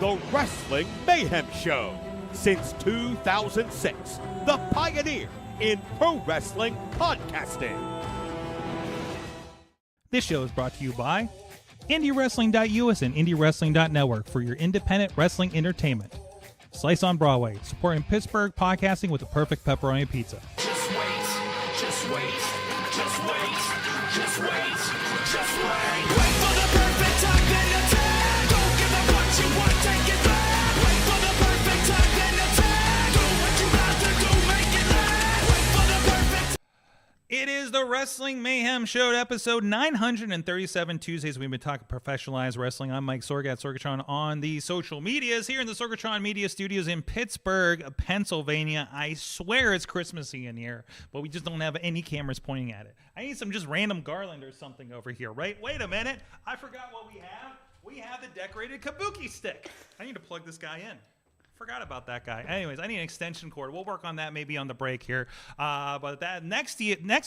the Wrestling Mayhem Show. Since 2006, the pioneer in pro wrestling podcasting. This show is brought to you by IndieWrestling.us and IndieWrestling.network for your independent wrestling entertainment. Slice on Broadway, supporting Pittsburgh podcasting with the perfect pepperoni pizza. Just wait, just wait, just wait, just wait, just wait. Wait for the perfect time, then attack. Don't give up what you want, take it back. Wait for the perfect time, then attack. Do what you got to do, make it last. Wait for the perfect. It is the Wrestling Mayhem Show, episode 937. Tuesdays, we've been talking professionalized wrestling. I'm Mike Sorgat, Sorgatron on the social medias here in the Sorgatron Media Studios in Pittsburgh, Pennsylvania. I swear it's Christmassy in here, but we just don't have any cameras pointing at it. I need some just random garland or something over here, right? Wait a minute. I forgot what we have. We have the decorated kabuki stick. I need to plug this guy in. Forgot about that guy. Anyways, I need an extension cord. We'll work on that maybe on the break here. But that next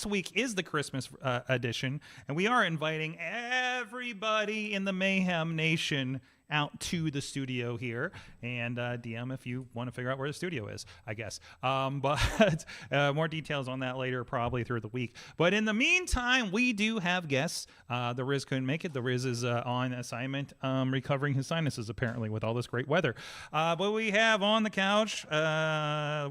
week is the Christmas edition, and we are inviting everybody in the Mayhem Nation out to the studio here, and DM if you want to figure out where the studio is, I guess. But more details on that later, probably through the week. But in the meantime, we do have guests. The Riz couldn't make it. The Riz is on assignment, recovering his sinuses apparently with all this great weather. But we have on the couch,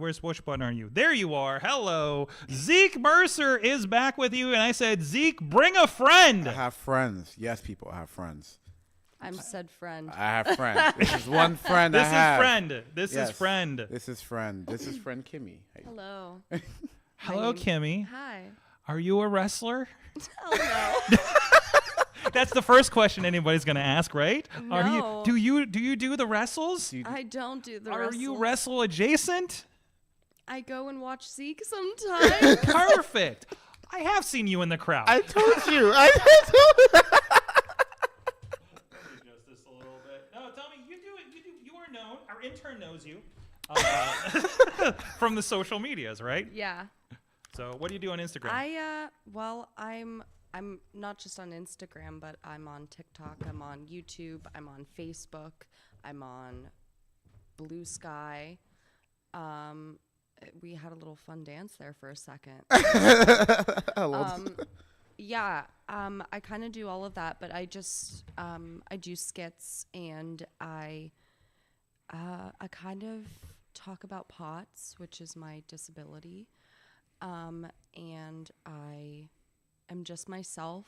which button are you? There you are. Hello. Zeke Mercer is back with you, and I said, Zeke, bring a friend. I have friends. Yes, people, I have friends. I'm said friend. I have friends. This is one friend This I have. is friend. This Yes. is friend. This is friend. This is friend Kimmi. Hey. Hello. Hello, Kimmi. Hi. Are you a wrestler? Oh no. That's the first question anybody's going to ask, right? No. Are you do you do the wrestles? I don't do the Are you wrestling. wrestle adjacent? I go and watch Zeke sometimes. Perfect. I have seen you in the crowd. I told you. I told you. Adjust this a little bit. No, tell me, you are known. Our intern knows you from the social medias, right? Yeah. So what do you do on Instagram? I'm not just on Instagram, but I'm on TikTok, I'm on YouTube, I'm on Facebook, I'm on Blue Sky. We had a little fun dance there for a second. Yeah, I kind of do all of that, but I just I do skits, and I kind of talk about POTS, which is my disability, and I am just myself,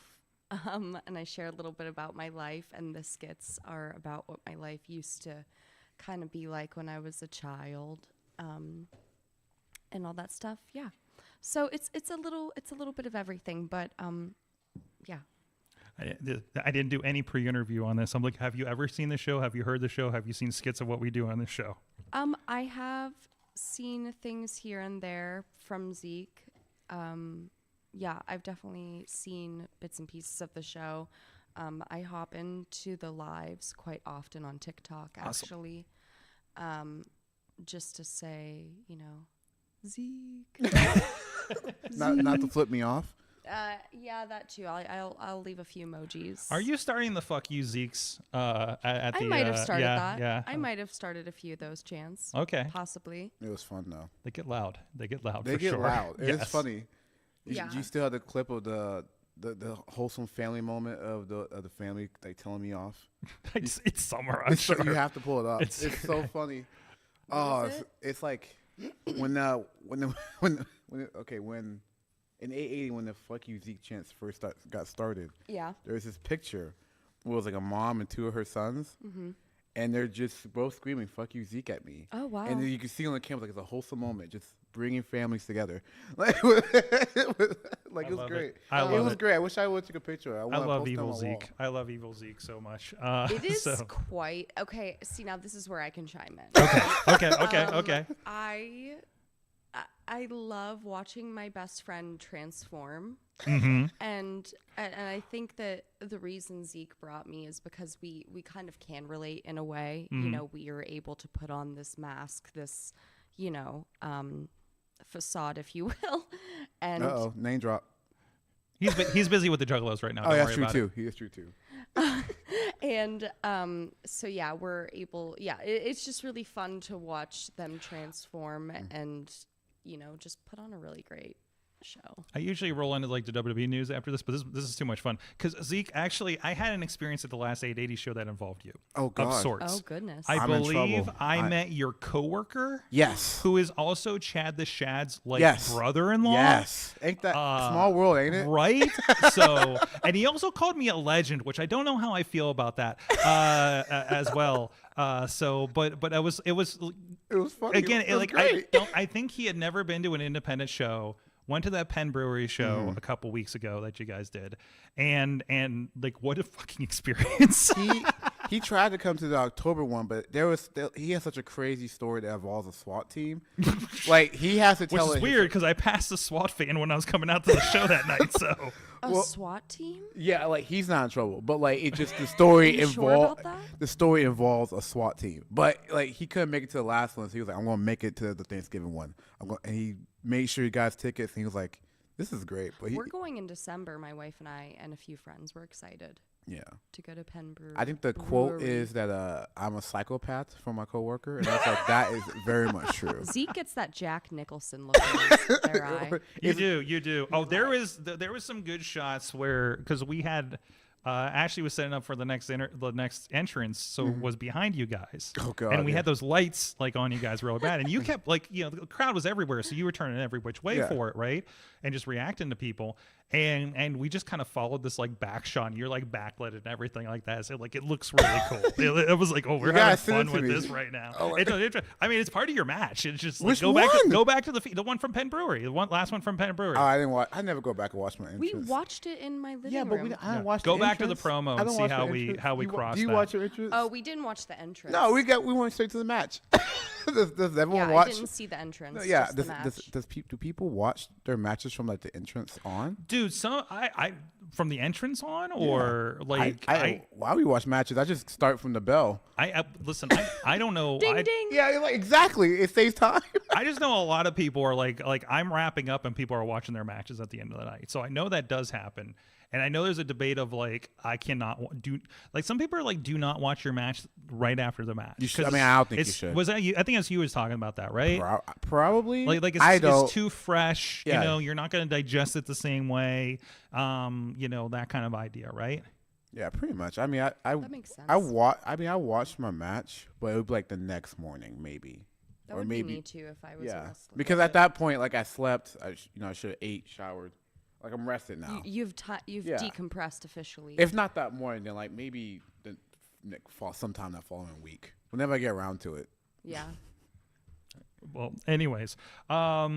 and I share a little bit about my life, and the skits are about what my life used to kind of be like when I was a child, and all that stuff. Yeah. So it's a little bit of everything, but yeah. I didn't do any pre-interview on this. I'm like, have you ever seen the show? Have you heard the show? Have you seen skits of what we do on this show? I have seen things here and there from Zeke. Yeah, I've definitely seen bits and pieces of the show. I hop into the lives quite often on TikTok, actually, just to say, Zeke. Not to flip me off. Yeah, that too. I'll leave a few emojis. Are you starting the fuck you Zeeks at the I might have started that. Yeah. I might have started a few of those chants. Okay. Possibly. It was fun though. They get loud. They get loud. They for get sure. loud. Yes. It's funny. Yeah. You still have the clip of the wholesome family moment of the family like telling me off. It's summer. I'm sure. You have to pull it up. It's- It's so funny. What is It's like when in 880 when the fuck you Zeke chants first got started. Yeah. There was this picture where it was like a mom and two of her sons, and they're just both screaming "fuck you Zeke" at me. Oh wow. And then you can see on the camera like it's a wholesome moment, just bringing families together. Like it was love great. it. I love It was it. great. I wish I would take a picture. I wanna love post it on Evil my wall. Zeke. I love Evil Zeke so much. It is so- quite okay. See, now this is where I can chime in. Okay. I love watching my best friend transform, Mm-hmm. and I think that the reason Zeke brought me is because we kind of can relate in a way. We are able to put on this mask, this facade, if you will, and Name drop. He's busy with the Juggalos right now. Oh, Don't that's worry true about too. it. He is true too. And so yeah, we're able. Yeah, it's just really fun to watch them transform and just put on a really great show. I usually roll into like the WWE news after this, but this is too much fun. Because Zeke, actually, I had an experience at the last 880 show that involved you. Oh, God. Of sorts. Oh goodness. I I'm in believe trouble. I met your coworker. Yes. Who is also Chad the Shad's Yes. brother-in-law. Yes. Ain't that small world, ain't it? Right? So, and he also called me a legend, which I don't know how I feel about that as well. But it was It was funny. again, It was like great. I think he had never been to an independent show. Went to that Penn Brewery show a couple weeks ago that you guys did, and like what a fucking experience. He tried to come to the October one, but he has such a crazy story that involves a SWAT team. Like he has to Which tell is it. weird because I passed the SWAT van when I was coming out to the show that night. So A SWAT team? Yeah, like he's not in trouble, but like it just the story You sure about involves that? the story involves a SWAT team. But like he couldn't make it to the last one, so he was like, "I'm gonna make it to the Thanksgiving one." And he made sure he got his tickets, and he was like, "This is great." But We're going in December, my wife and I and a few friends. We're excited yeah. to go to Penn Brewery. I think the quote is that I'm a psychopath from my coworker, and I was like, that is very much true. Zeke gets that Jack Nicholson look in their eye. you do. Oh, there was some good shots where because we had. Ashley was setting up for the next entrance, so was behind you guys. Oh, God, and we yeah. had those lights like on you guys really bad, and you kept like the crowd was everywhere, so you were turning every which way Yeah. for it, right? And just reacting to people, and we just kind of followed this like back shot. And you're like backlit and everything like that, so like it looks really cool. It was like, oh, we're having guys send it fun to with me. this right now. Oh, I mean, it's part of your match. It's just like, Which go one? back to the one from Penn Brewery, the last one from Penn Brewery. Oh, I didn't watch. I never go back and watch my entrance. We watched it in my living Yeah, but room. I didn't watch. Go the back to the entrance. promo I and don't see watch how the we- entrance. how we Do you cross Do you that. watch your entrance? Oh, we didn't watch the entrance. No, we went straight to the match. does everyone Yeah, watch? I didn't see the entrance. No, yeah, just the match. do people watch their matches from like the entrance on? Dude, I from the entrance on or like why we watch matches? I just start from the bell. listen, I don't know. Ding ding. Yeah, like exactly. It saves time. I just know a lot of people are like I'm wrapping up and people are watching their matches at the end of the night. So I know that does happen. And I know there's a debate of like I cannot do like some people are like do not watch your match right after the match. You should. I 'Cause mean, I don't think you it's- should. Was that you? I think it's you was talking about that, right? Probably. Like it's too fresh. Yeah. You know, you're not going to digest it the same way. That kind of idea, right? Yeah, pretty much. I mean, I That makes sense. I watched my match, but it would be like the next morning, maybe, That or would maybe be me too if I was a yeah. wrestler. Because at that point, like I slept. I should have ate, showered. Like I'm rested now. You've Yeah. decompressed officially. If not that morning, then like maybe sometime that following week. Whenever I get around to it. yeah. Well, anyways, but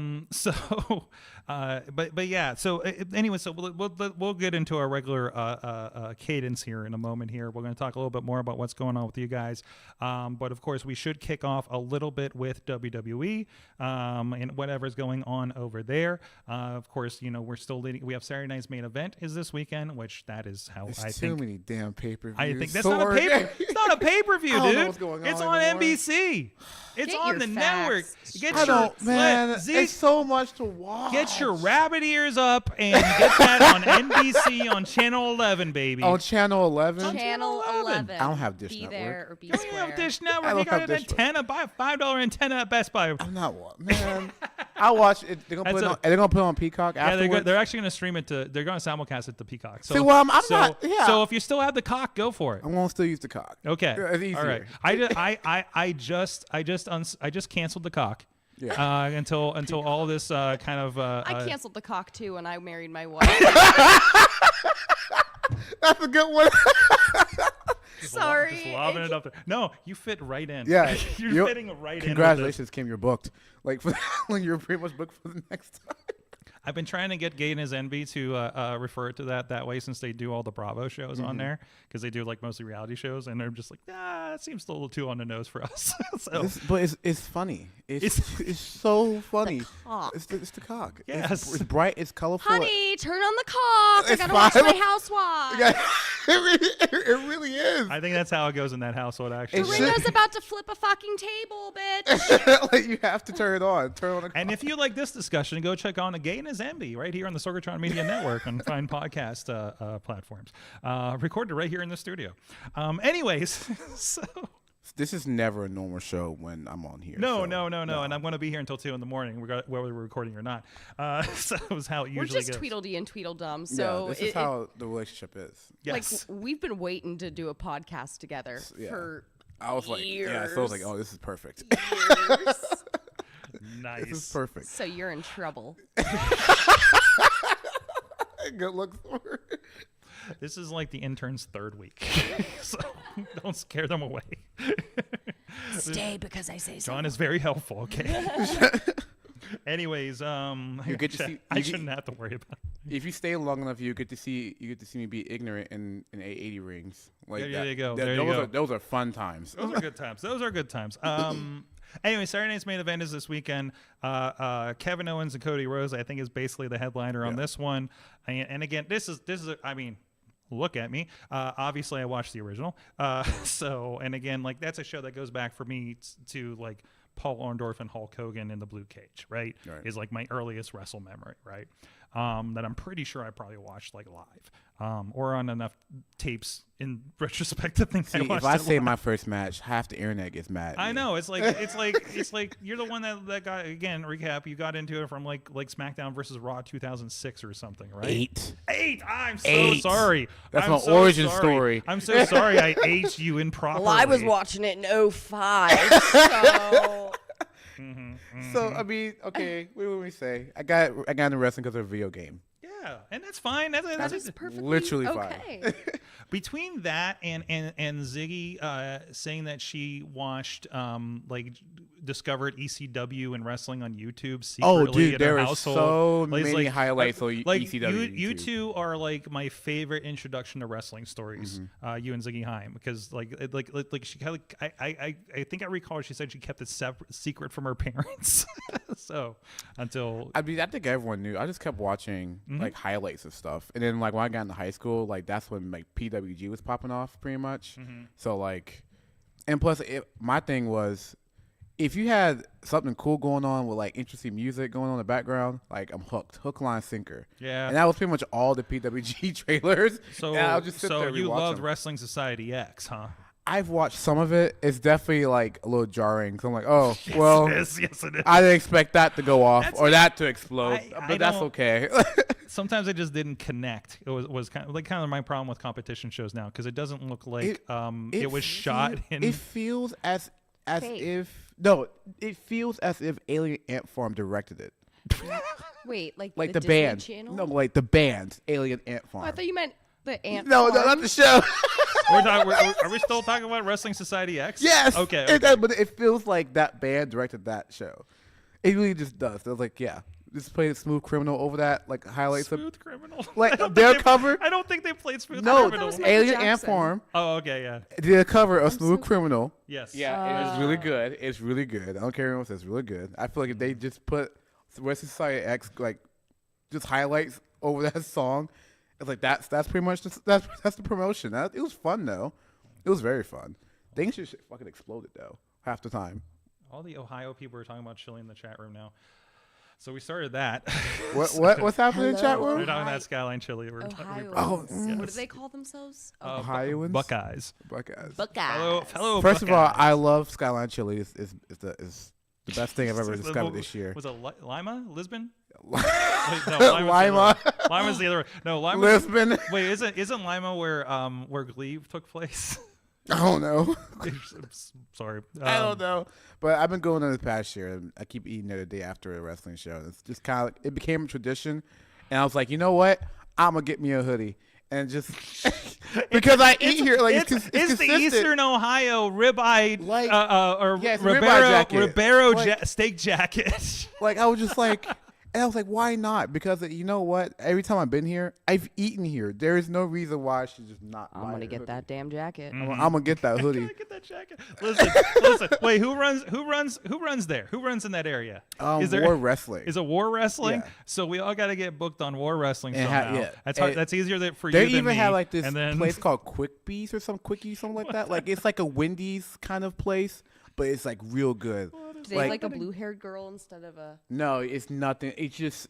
yeah. So anyway, so we'll get into our regular cadence here in a moment. Here, we're going to talk a little bit more about what's going on with you guys. But of course, we should kick off a little bit with WWE and whatever's going on over there. Of course, we're still leading. We have Saturday night's main event is this weekend, which that is how There's I too think. many damn pay-per-views. I think that's not a pay. It's not a pay-per-view, I don't know dude. what's going It's on on anymore. NBC. It's Get on your the facts network. Get I don't, man. Zeke, It's so much to watch. get your rabbit ears up and get that on NBC on Channel 11, baby. on Channel 11. Channel 11. I don't have Dish Be Network. there or be You square. have Dish I Network. don't You got have an Dish antenna. Buy a $5 antenna at Best Buy. I'm not man. I watch it. They're gonna put it on. They're gonna put it on Peacock Yeah, afterwards. they're actually going to stream it to. They're going to simulcast it to Peacock. So, See, well, I'm so, not- yeah. So if you still have the cock, go for it. I'm gonna still use the cock. Okay. It's easier. All right. I just canceled the cock. Yeah. Until all this kind of. I canceled the cock too when I married my wife. That's a good one. Sorry. Just lobbing it up there. No, you fit right in. Yeah, you're fitting right in. Congratulations, Kim. You're booked. Like, you're pretty much booked for the next time. I've been trying to get Gay and his Envy to refer it to that way since they do all the Bravo shows on there because they do like mostly reality shows and they're just like, that seems a little too on the nose for us. So But it's funny. It's so funny. cock. It's the cock. Yes. It's bright. It's colorful. Honey, turn on the cock. I It's gotta watch fine. my housewife. Yeah, it really is. I think that's how it goes in that household actually. It should- Ringo's about to flip a fucking table, bitch. Like you have to turn it on. Turn on the. And if you like this discussion, go check on a Gay and as Envy right here on the Sorgatron Media Network on fine podcast platforms. Recorded right here in the studio. Anyways, so. This is never a normal show when I'm on here. No. And I'm going to be here until 2 a.m. whether we're recording or not. So it was how it We're usually just goes. Tweedledee and Tweedledum. So this is how the relationship is. Yes. like we've been waiting to do a podcast together for I was like, years. so I was like, oh, this is perfect. years. Nice. This is perfect. So you're in trouble. Good looks for her. This is like the intern's 3rd week. So don't scare them away. Stay because I say so. John is very helpful, okay? Anyways, You get to see- I you shouldn't get- have to worry about it. If you stay long enough, you get to see me be ignorant in 880 rings. Like There you go. that- There you go. Those are fun times. Those are good times. Anyway, Saturday night's main event is this weekend. Kevin Owens and Cody Rhodes, I think, is basically the headliner on this one. And again, this is I mean, look at me. Obviously, I watched the original. And again, like that's a show that goes back for me to like Paul Orndorff and Hulk Hogan in the blue cage, right? Is like my earliest wrestle memory, right? That I'm pretty sure I probably watched like live or on enough tapes in retrospect to think I watched if I it say live. my first match, half the internet gets mad. At I me. know it's like you're the one that got, again, recap, you got into it from like SmackDown versus Raw 2006 or something, right? 8. I'm so sorry. That's I'm my so origin sorry. story. I'm so sorry I aged you improperly. Well, I was watching it in 05, so So I mean, okay, what do we say? I got into wrestling because of a video game. Yeah, and that's fine. that is perfectly Literally okay. fine. Between that and Ziggy saying that she watched discovered ECW and wrestling on YouTube secretly Oh, dude, in there her are household. so Like, many highlights on ECW. You two are like my favorite introduction to wrestling stories. You and Ziggy Haim, because like she kind of I think I recall she said she kept it secret from her parents. So until I mean, I think everyone knew. I just kept watching like highlights of stuff, and then like when I got into high school, like that's when like PWG was popping off pretty much. So like, and plus, my thing was, if you had something cool going on with like interesting music going on in the background, like I'm hooked, hook, line, sinker. Yeah. And that was pretty much all the PWG trailers. so and I'll just sit there and you rewatch loved them. Wrestling Society X, huh? I've watched some of it. It's definitely like a little jarring. So I'm like, oh, well, Yes, it is. I didn't expect that to go off That's- or that to explode, I but that's don't- okay. Sometimes I just didn't connect. It was kind of my problem with competition shows now, because it doesn't look like it was shot in. It feels as Fake. if no, it feels as if Alien Ant Farm directed it. Wait, like Like the the Disney band. Channel? No, like the band Alien Ant Farm. Oh, I thought you meant the ant. no, farm. not the show. Are we still talking about Wrestling Society X? Yes. Okay. But it feels like that band directed that show. It really just does. I was like, yeah, just play Smooth Criminal over that, like highlights Smooth Criminal. Like, I don't their think they- cover- I don't think they played Smooth no, Criminal. was Michael Alien Ant Jackson. Farm Oh, okay, yeah. did a cover of Smooth Criminal. Yes. Yeah, it's really good. It's really good. I don't care what says, really good. I feel like if they just put Wrestling Society X, like, just highlights over that song, it's like that's pretty much that's the promotion. It was fun though. It was very fun. Things just fucking exploded though half the time. All the Ohio people are talking about chili in the chat room now. So we started that. What's happening in the chat Hello. We're room? talking about Skyline Chili. We're talking Ohio. about What do they call themselves? Ohioans, Buckeyes. Buckeyes. Fellow First of all, Buckeyes. I love Skyline Chili. Is the best thing I've ever discovered this year. Was it Lima? Lisbon? No, Lima. Lima's the other. No, Lima. Lisbon. Wait, isn't Lima where Glee took place? I don't know. Sorry. I don't know. But I've been going on this past year, and I keep eating it the day after a wrestling show. It's just kind of it became a tradition, and I was like, you know what? I'm gonna get me a hoodie, and just because I eat here, like it's the consistent. Eastern Ohio ribeye Like- or Yeah, it's a ribeye jacket. Ribeiro Like- steak jacket. Like I was just like, and I was like, why not? Because you know what? Every time I've been here, I've eaten here. There is no reason why I should just not. I'm buy gonna a get hoodie. that damn jacket. I'm gonna get that hoodie. Get that jacket. Listen. Wait, who runs there? Who runs in that area? War Wrestling. Is it War Wrestling? Yeah. So we all got to get booked on War Wrestling And somehow. yeah. That's hard, And that's easier for you They than even me. have like this and then, place called Quick-Bees or some Quickie, something like that. Like it's like a Wendy's kind of place, but it's like real good. Do they have like a blue-haired girl instead of a? No, it's nothing. It's just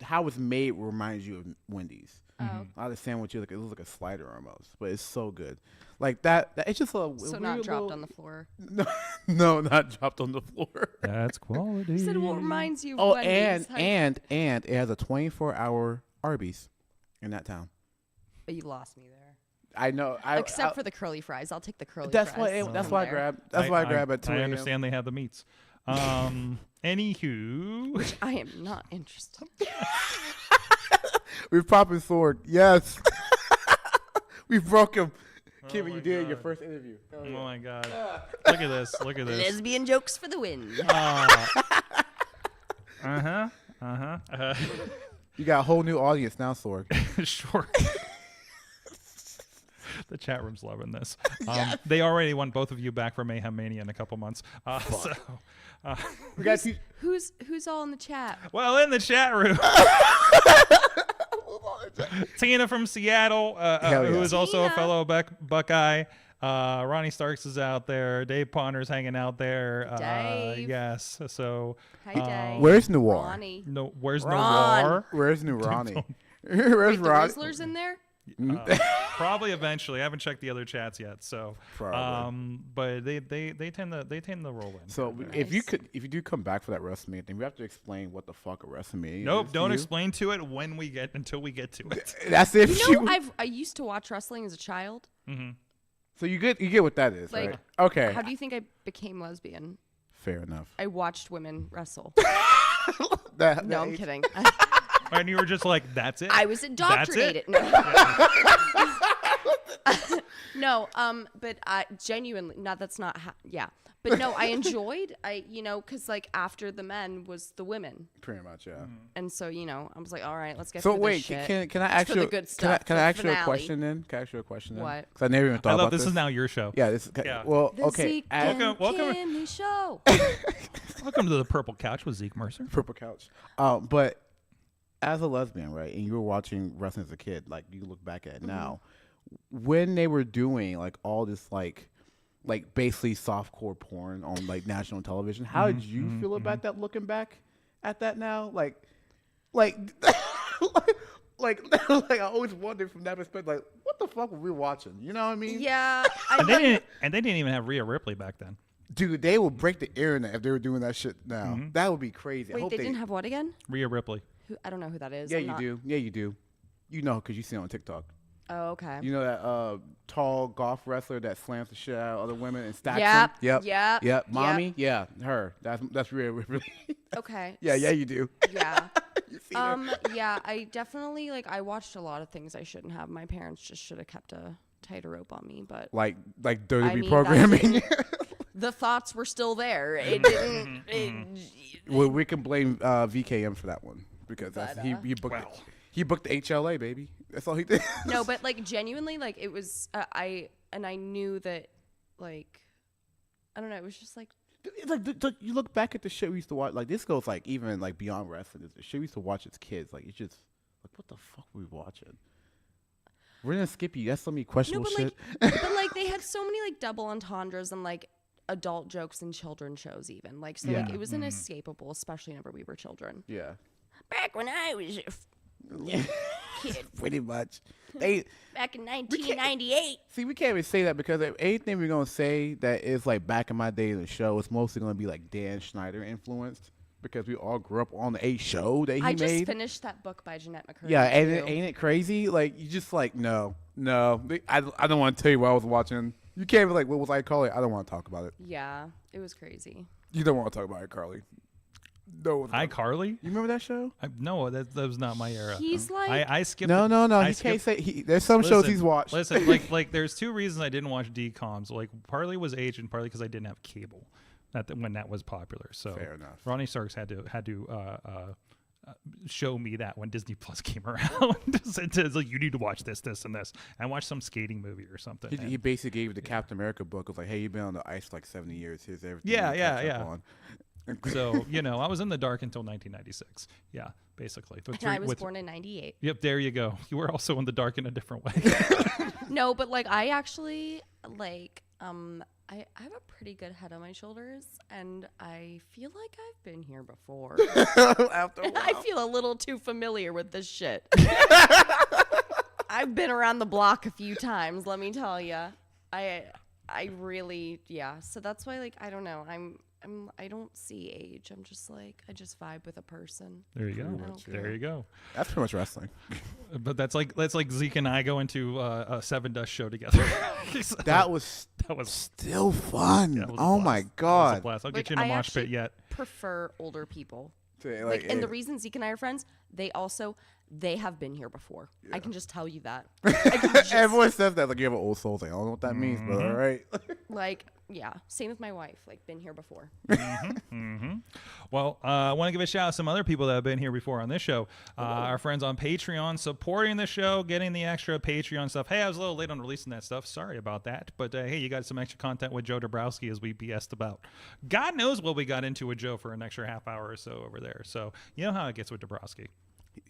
how it's made reminds you of Wendy's. Oh. A lot of sandwiches, it looks like a slider almost, but it's so good. Like that it's just a So not dropped on the floor. No, not dropped on the floor. That's quality. You said what reminds you of Oh, Wendy's. and it has a 24-hour Arby's in that town. But you lost me there. I know. Except for the curly fries. I'll take the curly that's fries. why. That's why I grab. That's why I grab at 2 I a.m. understand they have the meats. Anywho, I am not interested. We're popping sword. Yes. We broke him. Kimmi, my you did God. your first interview. oh my God, look at this! Look at this! Lesbian jokes for the win. You got a whole new audience now, Sorg. Sure. The chat room's loving this. They already want both of you back for Mayhem Mania in a couple months. We got Who's all in the chat? Well, in the chat room, Tina from Seattle, who is also a Tina. fellow Buckeye. Ronnie Starks is out there. Dave Ponder's hanging out there. Dave. Yes. So, Hi, Dave. Where's Noir? Ronnie. no, where's Ron. Noir? Where's New Ronnie? Where's Wait, the Ronnie? Rizzler's in there? Probably eventually. I haven't checked the other chats yet. So, Probably. but they tend to roll in. So if you do come back for that WrestleMania thing, we have to explain what the fuck a WrestleMania Nope, is. don't to you. explain to it until we get to it. That's if You know, I used to watch wrestling as a child. So you get what that is, Like, right? Okay. How do you think I became lesbian? Fair enough. I watched women wrestle. That No, I'm age- kidding. And you were just like, that's it? I was That's it? indoctrinated. No, but I genuinely, no, that's not, yeah. But no, I enjoyed, because like after the men was the women. Pretty much, yeah. And so, I was like, all right, let's get So through wait, this shit. can I It's ask for you? the good Can I, stuff, can the I ask you a finale. question then? Can I ask you a question then? What? Because I never even thought I about love this is now your show. Yeah, this is Yeah. well. The Okay, Zeke as- and Welcome- Kimmi show. Welcome to the Purple Couch with Zeke Mercer. purple couch. But as a lesbian, right, and you were watching wrestling as a kid, like you look back at it now, when they were doing like all this like basically softcore porn on like national television, how did you feel about that? Looking back at that now, like I always wondered from that perspective, like what the fuck were we watching? You know what I mean? Yeah. And they didn't even have Rhea Ripley back then. Dude, they would break the internet if they were doing that shit now. That would be crazy. I Wait, hope they didn't have what again? Rhea Ripley. I don't know who that is. Yeah, I'm you not- do. Yeah, you do. You know, because you see it on TikTok. Oh, okay. You know that tall golf wrestler that slams the shit out of other women and stacks Yep, them? yep, Yep. yep. Mommy? Yeah, her. That's really. Okay. Yeah, you do. Yeah. You see her. Yeah, I definitely I watched a lot of things I shouldn't have. My parents just should have kept a tighter rope on me, but Like WWE I mean, that programming. the thoughts were still there. It didn't. Well, we can blame VKM for that one because that's, But, he booked the HLA, baby. That's all he did. No, but genuinely, it was. I knew that, I don't know. It was just It's like you look back at the shit we used to watch. Like this goes even beyond wrestling. The shit we used to watch as kids. Like it's just what the fuck were we watching? We're gonna skip you. That's so many questionable shit. but they had so many double entendres and adult jokes in children's shows even so Yeah. it was inescapable, especially whenever we were children. Yeah, Back when I was a kid, pretty much. They back in 1998. see we can't even say that because if anything we're gonna say that is back in my day in the show, it's mostly gonna be Dan Schneider influenced because we all grew up on a show that he I made. just finished that book by Jeanette McCurdy. Yeah, and too. ain't it crazy? You just no. I don't want to tell you what I was watching. You can't be what was iCarly? I don't want to talk about it. Yeah, it was crazy. You don't want to talk about iCarly. No. iCarly? You remember that show? No, that was not my era. He's I skipped. No. I He can't skipped- say. There's some shows he's watched. Listen, there's two reasons I didn't watch DComs. Partly was age, and partly because I didn't have cable. When that was popular. So Fair enough. Ronnie Starks had to show me that when Disney Plus came around. It's you need to watch this, and this, and watch some skating movie or something. He basically gave you the Captain America book. It was hey, you've been on the ice for 70 years. Here's everything. Yeah, you yeah, catch up yeah. on. So I was in the dark until 1996. Yeah, basically. And I was born in 98. Yep, there you go. You were also in the dark in a different way. No, but I actually I have a pretty good head on my shoulders, and I feel like I've been here before. After a while. I feel a little too familiar with this shit. I've been around the block a few times, let me tell you. I really, yeah. So that's why, like, I don't know. I don't see age. I'm just like, I just vibe with a person. There you go. much, There you go. That's pretty much wrestling. But that's like Zeke and I going to a Seven Dust show together. That was still fun. Yeah, it was a Oh blast. my It was a god. blast. I'll Like, get you in a I mosh pit actually yet. prefer older people. Like, And the reason Zeke and I are friends, they have been here before. I can just tell you that. Everyone says that, like, you have an old soul. Like, I don't know what that means, but all right. Like, yeah, same with my wife. Like, been here before. Well, I want to give a shout out to some other people that have been here before on this show. Our friends on Patreon supporting the show, getting the extra Patreon stuff. Hey, I was a little late on releasing that stuff. Sorry about that. But hey, you got some extra content with Joe Dabrowski as we BS'd about. God knows what we got into with Joe for an extra half hour or so over there. So you know how it gets with Dabrowski.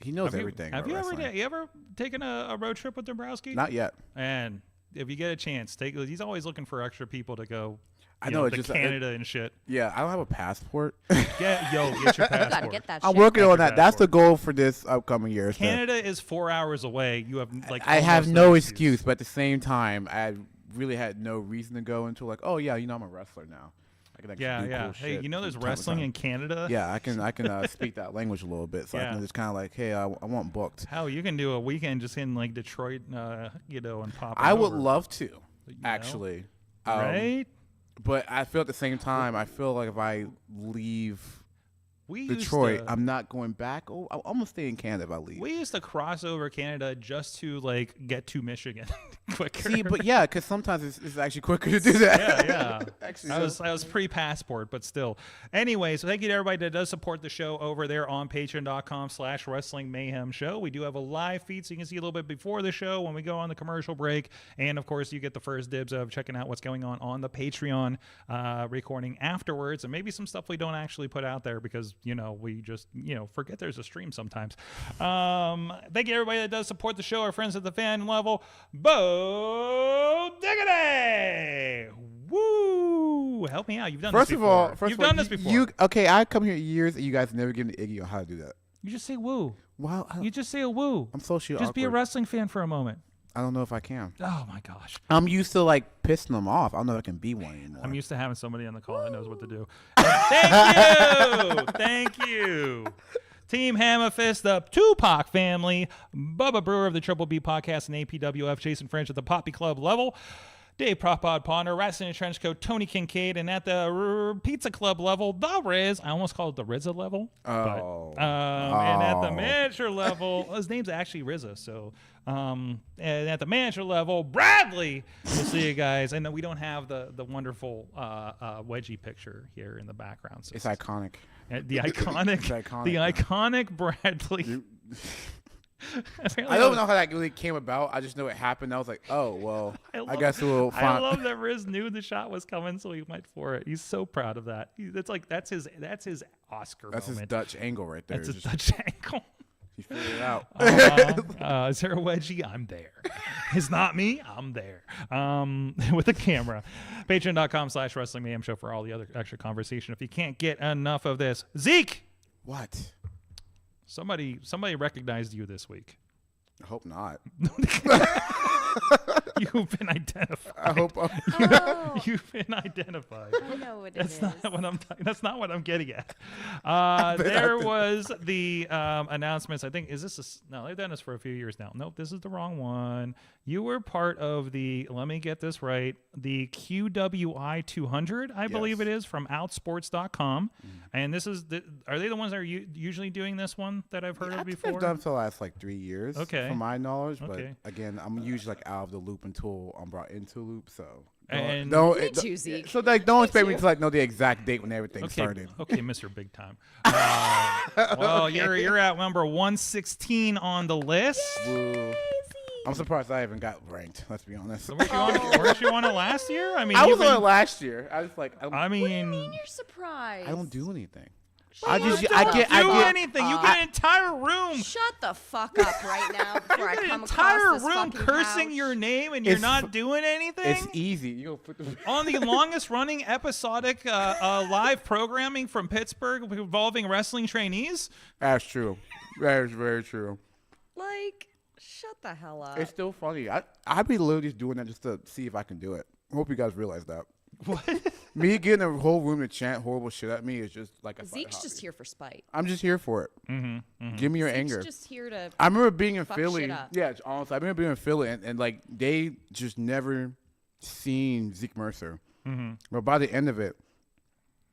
He knows everything. Have about you wrestling. ever taken a road trip with Dabrowski? Not yet. And if you get a chance, he's always looking for extra people to go. I know, it's to just Canada and shit. Yeah, I don't have a passport. Get your passport. You gotta get that I'm shit. working Get on your that. That's the passport. goal for this upcoming year. is that Canada is 4 hours away. You have like I have almost no excuse, but at the same time, I really had no reason to go until like, oh yeah, I'm a wrestler now. I can actually do Yeah. cool Hey, shit there's from time to wrestling time. in Canada. Yeah, I can speak that language a little bit, so I Yeah. can just kind of like, hey, I want booked. Hell, you can do a weekend just in like Detroit, and pop. I would over, love to, know? actually. Right? But I feel at the same time, I feel like if I leave We Detroit, used to, I'm not going back. Oh, I'm gonna stay in Canada if I leave. we used to cross over Canada just to like get to Michigan quicker. See, but yeah, because sometimes it's actually quicker to do that. yeah. Actually, I was pre-passport, but still. Anyway, so thank you to everybody that does support the show over there on patreon.com/Wrestling Mayhem Show. We do have a live feed, so you can see a little bit before the show when we go on the commercial break. And, of course, you get the first dibs of checking out what's going on the Patreon recording afterwards. And maybe some stuff we don't actually put out there because, we just, forget there's a stream sometimes. Thank you, everybody that does support the show, our friends at the fan level. Bo Diggity! Woo! Help me out. You've done First this of before. all, You've done this before. I come here years and you guys never give me Iggy on how to do that. You just say woo. Wow, You just say a woo. I'm socially Just be a awkward. wrestling fan for a moment. I don't know if I can. Oh, my gosh. I'm used to like pissing them off. I don't know if I can be one anymore. I'm used to having somebody on the call that knows what to do. Thank you. Thank you. Team Hammer Fist, the Tupac family, Bubba Brewer of the Triple B Podcast and APWF, Jason French at the Poppy Club level, Dave Propod Ponder, Wrestling in Trench Coat, Tony Kincaid, and at the Pizza Club level, the Riz. I almost called it the RZA level. Oh. And at the manager level, his name's actually RZA, so... and at the manager level, Bradley. We'll see you guys. And we don't have the wonderful wedgie picture here in the background. So It's iconic. the iconic, It's iconic, the man. iconic Bradley. I don't know how that really came about. I just know it happened. I was like, oh well. I guess we'll I find. love that Riz knew the shot was coming, so he went for it. He's so proud of that. That's his Oscar That's his moment. Dutch angle right there. That's his Just- Dutch angle. He figured it out. Is there a wedgie? I'm there. It's not me. I'm there. With a camera. Patreon.com/Wrestling Mayhem Show for all the other extra conversation. If you can't get enough of this, Zeke. What? Somebody recognized you this week. I hope not. You've been identified. I hope. You've been identified. I know what That's it is. not what I'm. That's not what I'm getting at. bet There I did. was the announcements. I think is this no? They've done this for a few years now. Nope, this is the wrong one. You were part of the. Let me get this right. The QWI 200, I believe it is, from Outsports.com. And this is are they the ones that are usually doing this one that I've heard I of think before? I've done for the last like 3 years. Okay. From my knowledge, Okay. but again, I'm usually like out of the loop until I'm brought into the loop. So. And- Me too, Zeke. So like, don't expect me to like know the exact date when everything started. Okay, Mr. Big Time. Well, you're at number 116 on the list. Woo. I'm surprised I haven't got ranked. Let's be honest. Weren't you on it last year? I mean, I was you've been- on it last year. I was like, I mean, You're surprised. I don't do anything. I just do I get anything. You get an entire room. Shut the fuck up right now before I An come entire across this room fucking cursing couch. your name and you're It's not doing anything. It's easy. You go put the On the longest running episodic live programming from Pittsburgh involving wrestling trainees. That's true. That is very true. Like, shut the hell up. It's still funny. I'd be literally just doing that just to see if I can do it. I hope you guys realize that. What? Me getting a whole room to chant horrible shit at me is just like a Zeke's hobby. just here for spite. I'm just here for it. Give me your Zeke's anger. just here to. I remember being in fuck Philly. shit up. Yeah, honestly, I remember being in Philly, and like they just never seen Zeke Mercer. But by the end of it,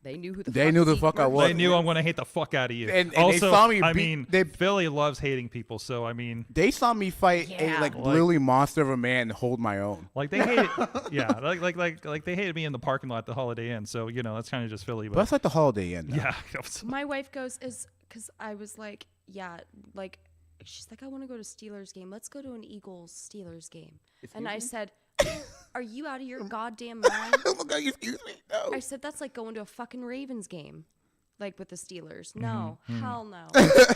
They knew who the They fuck knew the Zeke fuck I Mercer was. They knew I'm going to hate the fuck out of you. And also, they saw me I beat- mean, they- Philly loves hating people, so I mean, they saw me fight a Yeah. like literally monster of a man and hold my own. like they hated, yeah, like they hated me in the parking lot at the Holiday Inn. So you know that's kind of just Philly, But but that's like the Holiday Inn. Now. yeah, My wife goes, because I was like, yeah, like, she's like, I want to go to Steelers game. Let's go to an Eagles Steelers game. And I said, are you out of your goddamn mind? Oh my God, excuse me. No. I said, that's like going to a fucking Ravens game, like with the Steelers. No, hell no.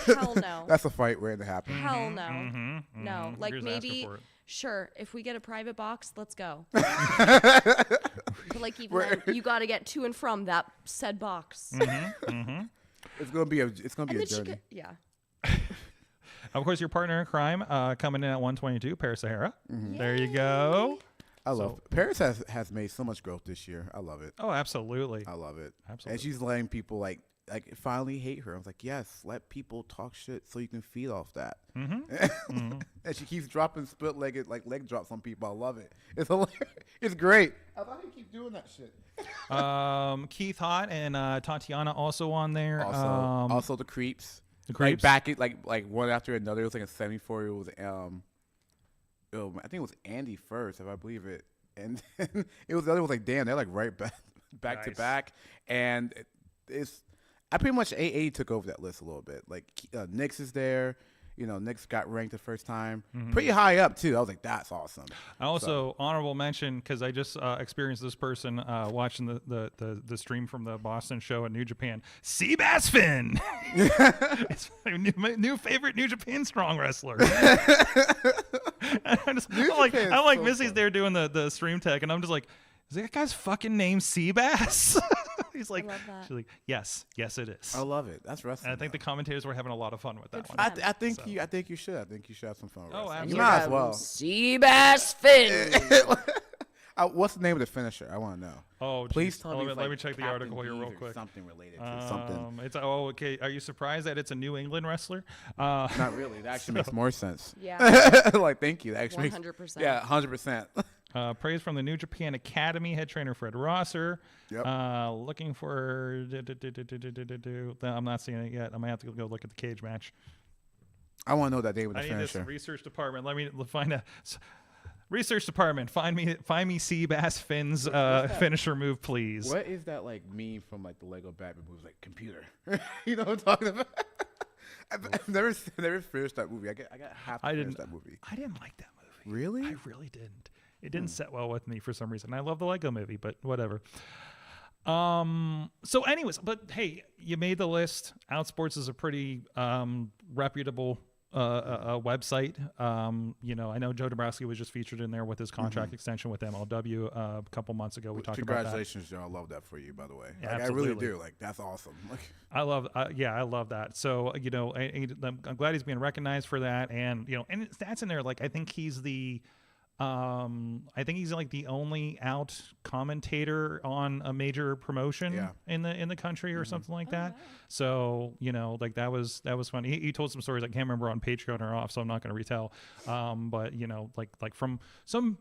Hell no. That's a fight waiting to happen. Hell no. No. Like You're just asking maybe, for it. sure, if we get a private box, let's go. But like even then, you got to get to and from that said box. It's gonna be a And journey. then yeah. Of course, your partner in crime coming in at 122, Paris Sahara. There you go. I love Paris has made so much growth this year. I love it. Oh, absolutely. I love it. Absolutely. And she's letting people like finally hate her. I was like, yes, let people talk shit so you can feed off that. And she keeps dropping split-legged like leg drops on people. I love it. It's hilarious. It's great. I thought you keep doing that shit. Keith Hott and Tatiana also on there. Also the creeps. The creeps. Like back at like one after another. It was like a 74. It was I think it was Andy first, if I believe it, and then it was the other. Was like, damn, they're like right back to Nice. back, and I pretty much AA took over that list a little bit. Like Nyx is there, you know, Nyx got ranked the first time, pretty high up too. I was like, that's awesome. I also honorable mention because I just experienced this person watching the stream from the Boston show at New Japan. Seabass Finn, it's my new favorite New Japan strong wrestler. I'm like so Missy's fun. there doing the stream tech, and I'm just like, is that guy's fucking name Seabass? He's like, love that. she's like, yes, it is. I love it. That's wrestling. And I think the commentators were having a lot of fun with that one. I think I think you should. I think you should have some fun with Oh, wrestling. absolutely. You might as well. Seabass Finn. What's the name of the finisher? I want to know. Oh, Please geez. tell me. let it's me like check the Captain article here Beef real or quick. Something related to something. It's okay. Are you surprised that it's a New England wrestler? Not really. That actually makes more sense. Yeah. Like, thank you. That actually 100%. Yeah, 100%. Praise from the New Japan Academy head trainer Fred Rosser. Yep. Looking for. I'm not seeing it yet. I'm gonna have to go look at the cage match. I want to know that name of the I need this finisher. research department. Let me find a research department. Find me Seabass Finn's finisher move, please. What is that like meme from like the Lego Batman movies, like computer? You know what I'm talking about? I've never finished that movie. I got half to finish that movie. I didn't like that movie. Really? I really didn't. It didn't set well with me for some reason. I love the Lego movie, but whatever. So anyways, but hey, you made the list. Outsports is a pretty reputable website. You know, I know Joe Dombrowski was just featured in there with his contract extension with MLW a couple months ago. We talked about that. Congratulations, Joe. I love that for you, by the way. Yeah, Like, I really absolutely. do. Like, that's awesome. Like, I love that. So, you know, I'm glad he's being recognized for that. And, you know, and that's in there. Like, I think he's like the only out commentator on a major promotion in the country or something like that. So, you know, like that was fun. He told some stories I can't remember on Patreon or off, so I'm not going to retell. But, you know, like from some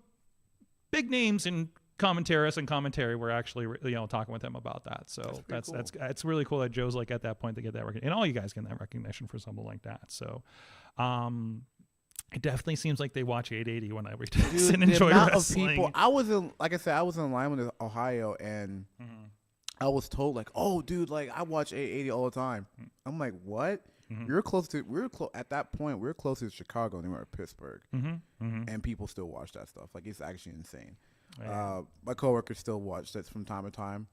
big names in commentary, we're actually, you know, talking with him about that. So that's really cool that Joe's like at that point to get that recognition, and all you guys get that recognition for something like that. So, it definitely seems like they watch 880 when I return and enjoy the amount wrestling. of people. I was in line with Ohio, and I was told like, "Oh, dude, like I watch 880 all the time." I'm like, "What?" We're close at that point. We're closer to Chicago than we are Pittsburgh, and people still watch that stuff. Like, it's actually insane. Yeah. My coworkers still watch that from time to time,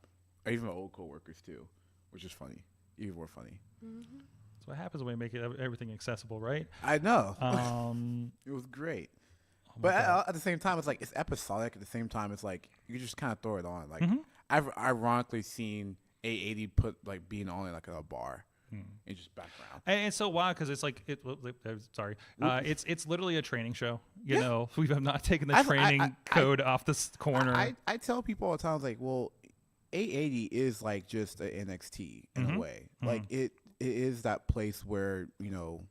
or even my old coworkers too, which is funny. even more funny. That's what happens when we make everything accessible, right? I know. It was great. my But God. at the same time, it's like it's episodic. At the same time, it's like you just kind of throw it on. Like I've ironically seen 880 put like being on it like at a bar and just background. And it's so wild because it's like sorry, it's literally a training show. You know, we have not taken the training code off this corner. I tell people all the time, like, well, 880 is like just an NXT in a way. Like it is that place where, you know,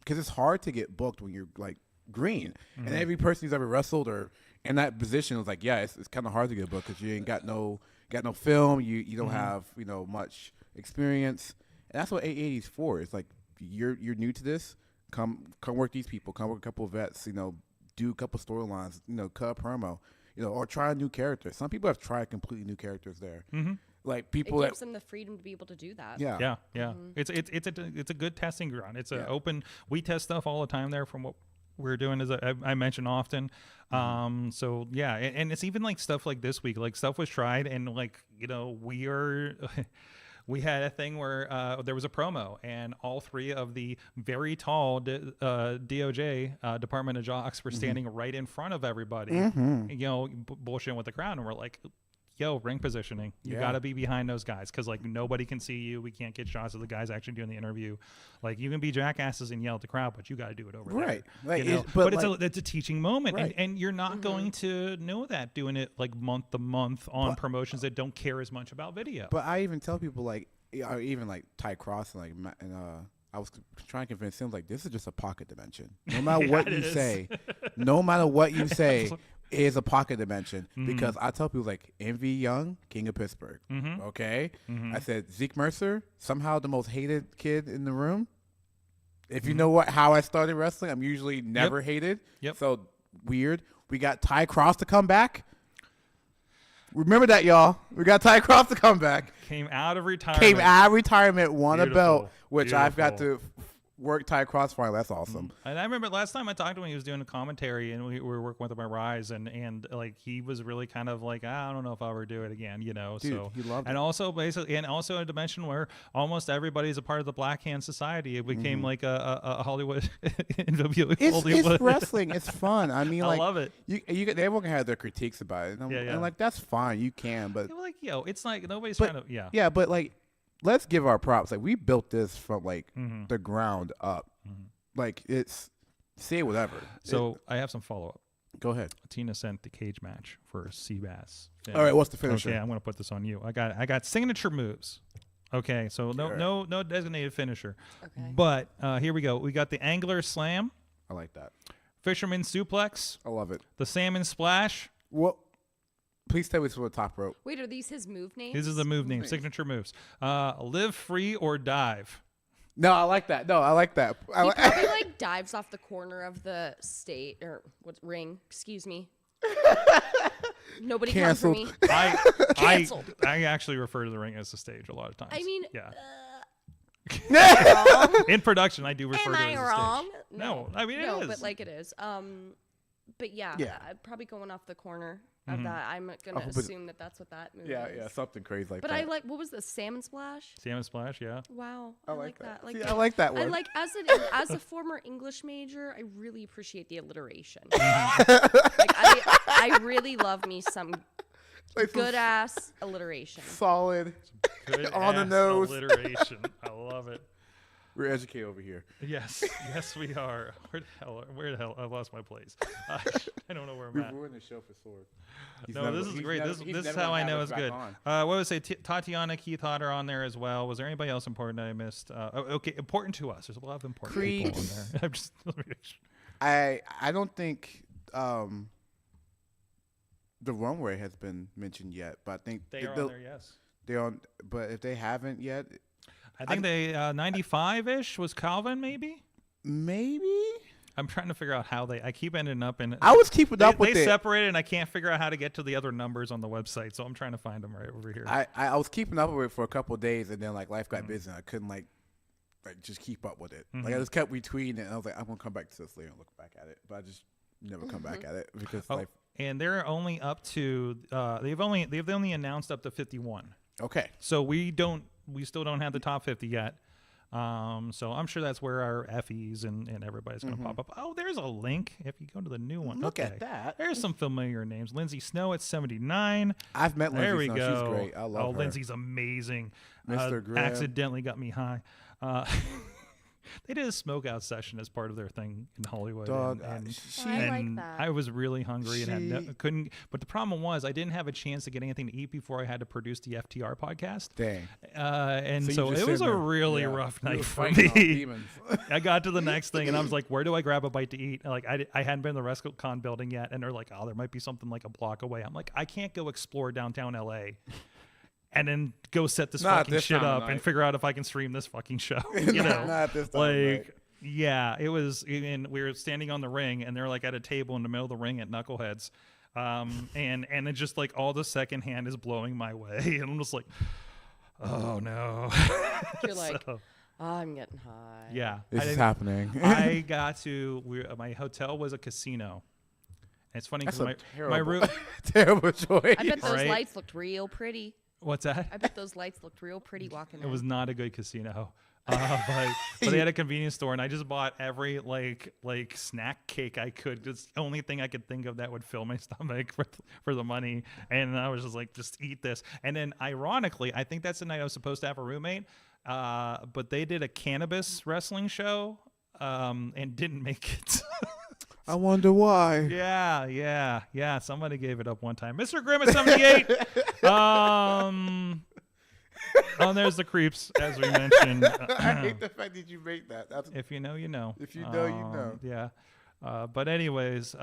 because it's hard to get booked when you're like green, and every person who's ever wrestled or in that position was like, yeah, it's kind of hard to get booked because you ain't got no film, you don't have, you know, much experience, and that's what 880 is for. It's like you're new to this, come work these people, come work a couple of vets, you know, do a couple storylines, you know, cut a promo, you know, or try a new character. Some people have tried completely new characters there. Like people It gives them the freedom to be able to do that. Yeah. It's a good testing ground. It's an open. We test stuff all the time there. From what we're doing, as I mention often. So yeah, and it's even like stuff like this week. Like stuff was tried, and like, you know, we had a thing where there was a promo, and all three of the very tall DOJ Department of Jocks were standing right in front of everybody, you know, bullshitting with the crowd, and we're like, yo, ring positioning. You got to be behind those guys because, like, nobody can see you. We can't get shots of the guys actually doing the interview. Like, you can be jackasses and yell at the crowd, but you got to do it over there. Like, you know? But it's a teaching moment, and you're not going to know that doing it, like, month to month on promotions that don't care as much about video. But I even tell people, like, even like Ty Cross and like, and I was trying to convince him, like, this is just a pocket dimension. No matter what you say, no matter what you say, is a pocket dimension. Because I tell people, like, Envy Young, King of Pittsburgh. Okay, I said Zeke Mercer, somehow the most hated kid in the room. If you know how I started wrestling, I'm usually never hated. So weird. We got Ty Cross to come back. Remember that, y'all. We got Ty Cross to come back. Came out of retirement. Won a belt, which I've got to work Ty Cross for. That's awesome. And I remember last time I talked to him, he was doing a commentary, and we were working with him at Rise, and like he was really kind of like, I don't know if I'll ever do it again, you know. Dude, so he loved and it. also basically, and also a dimension where almost everybody's a part of the Black Hand Society. It became like a Hollywood NWA. It's wrestling. It's fun. I mean, like, I love it. Everyone can have their critiques about it, and like that's fine. You can, but like, yo, it's like nobody's trying to. Yeah, but like, let's give our props. Like, we built this from like the ground up. Like, it's say whatever. So I have some follow up. Go ahead. Tina sent the cage match for Seabass. All right, what's the finisher? Okay, I'm going to put this on you. I got signature moves. Okay, so no designated finisher. Okay. But here we go. We got the angler slam. I like that. Fisherman suplex. I love it. The salmon splash. What? Please tell me it's for the top rope. Wait, are these his move names? These are the move names, signature moves. Live free or dive. No, I like that. He probably like dives off the corner of the ring. Excuse me. Nobody Canceled. come for me. Canceled. I actually refer to the ring as the stage a lot of times. I mean, yeah. In production, I do refer Am to it I as a wrong? stage. No, I mean it is. No, but like it is. But yeah, probably going off the corner of that. I'm gonna assume that's what that move is. Yeah, something crazy like but that. I like, what was the salmon splash? Salmon splash, yeah. Wow, I like that. Like, See, I like that one. I like as a former English major, I really appreciate the alliteration. like I really love me some like good ass alliteration. Solid. Good On the nose. Alliteration. I love it. We're educated over here. Yes, we are. Where the hell? I lost my place. I don't know where I'm at. We ruined the show for Sword. This is great. This is how I know it's good. What would I say? Tatiana, Keith Hodder on there as well. Was there anybody else important that I missed? Okay, important to us. There's a lot of important people on there. I'm just. I don't think the runway has been mentioned yet, but I think they are on there. Yes, they're on. But if they haven't yet. I think they 95-ish was Calvin, maybe. I'm trying to figure out how I keep ending up in. I was keeping up with it. They separated, and I can't figure out how to get to the other numbers on the website, so I'm trying to find them right over here. I was keeping up with it for a couple of days, and then like life got busy, and I couldn't like just keep up with it. Like I just kept retweeting it, and I was like, I'm gonna come back to this later and look back at it, but I just never come back at it because life. And they're only up to they've only announced up to 51. Okay. So we don't we still don't have the top 50 yet. So I'm sure that's where our Effies and everybody's going to pop up. Oh, there's a link if you go to the new one. Look at that. There's some familiar names. Lindsay Snow at 79. I've met Lindsay There we Snow. go. She's great. I love her. Lindsay's amazing. Mr. Graham. Accidentally got me high. They did a smoke out session as part of their thing in Hollywood. Dog, I and like that. I was really hungry and couldn't. But the problem was I didn't have a chance to get anything to eat before I had to produce the FTR podcast. Dang. And So so you just it was sitting a there. really Yeah. rough You were night for fighting off me. demons. I got to the next thing and I was like, where do I grab a bite to eat? Like I hadn't been to the WrestleCon building yet, and they're like, oh, there might be something like a block away. I'm like, I can't go explore downtown LA. And then go set this Not fucking this shit time of up and night. figure out if I can stream this fucking show. You know, Not this time of night. like, yeah, it was. And we were standing on the ring, and they're like at a table in the middle of the ring at Knuckleheads, and it's just like all the secondhand is blowing my way, and I'm just like, oh no. You're like, So, I'm getting high. yeah, This is happening. I got to. My hotel was a casino. And it's funny That's because a my terrible, room. terrible choice. I bet those Right? lights looked real pretty. What's that? I bet those lights looked real pretty walking in. It was not a good casino. But they had a convenience store, and I just bought every like snack cake I could. It's the only thing I could think of that would fill my stomach for the money. And I was just like, just eat this. And then ironically, I think that's the night I was supposed to have a roommate. But they did a cannabis wrestling show and didn't make it. I wonder why. Yeah. Somebody gave it up one time. Mr. Grimm at 78. Oh, there's the creeps, as we mentioned. I hate the fact that you make that. That's, If you know, you know. If you know, you know. Yeah. But anyways,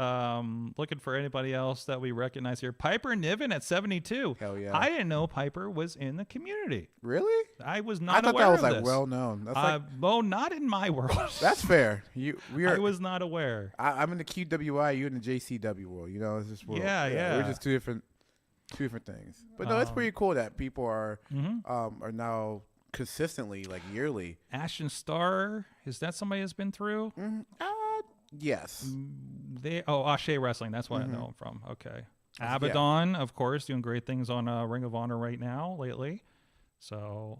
looking for anybody else that we recognize here. Piper Niven at 72. Hell yeah. I didn't know Piper was in the community. really? I was I not thought aware that was of like this. well known. That's like well, not in my world. that's fair. We I are. was not aware. I'm in the QWI. You in the JCW world. You know, it's just world. Yeah. We're just two different things. But no, it's pretty cool that people are Mm-hmm. are now consistently like yearly. Ashton Starr, is that somebody that's been through? Yes. Ashe Wrestling. That's what I know him from. Okay. Abaddon, of course, doing great things on Ring of Honor right now lately. So,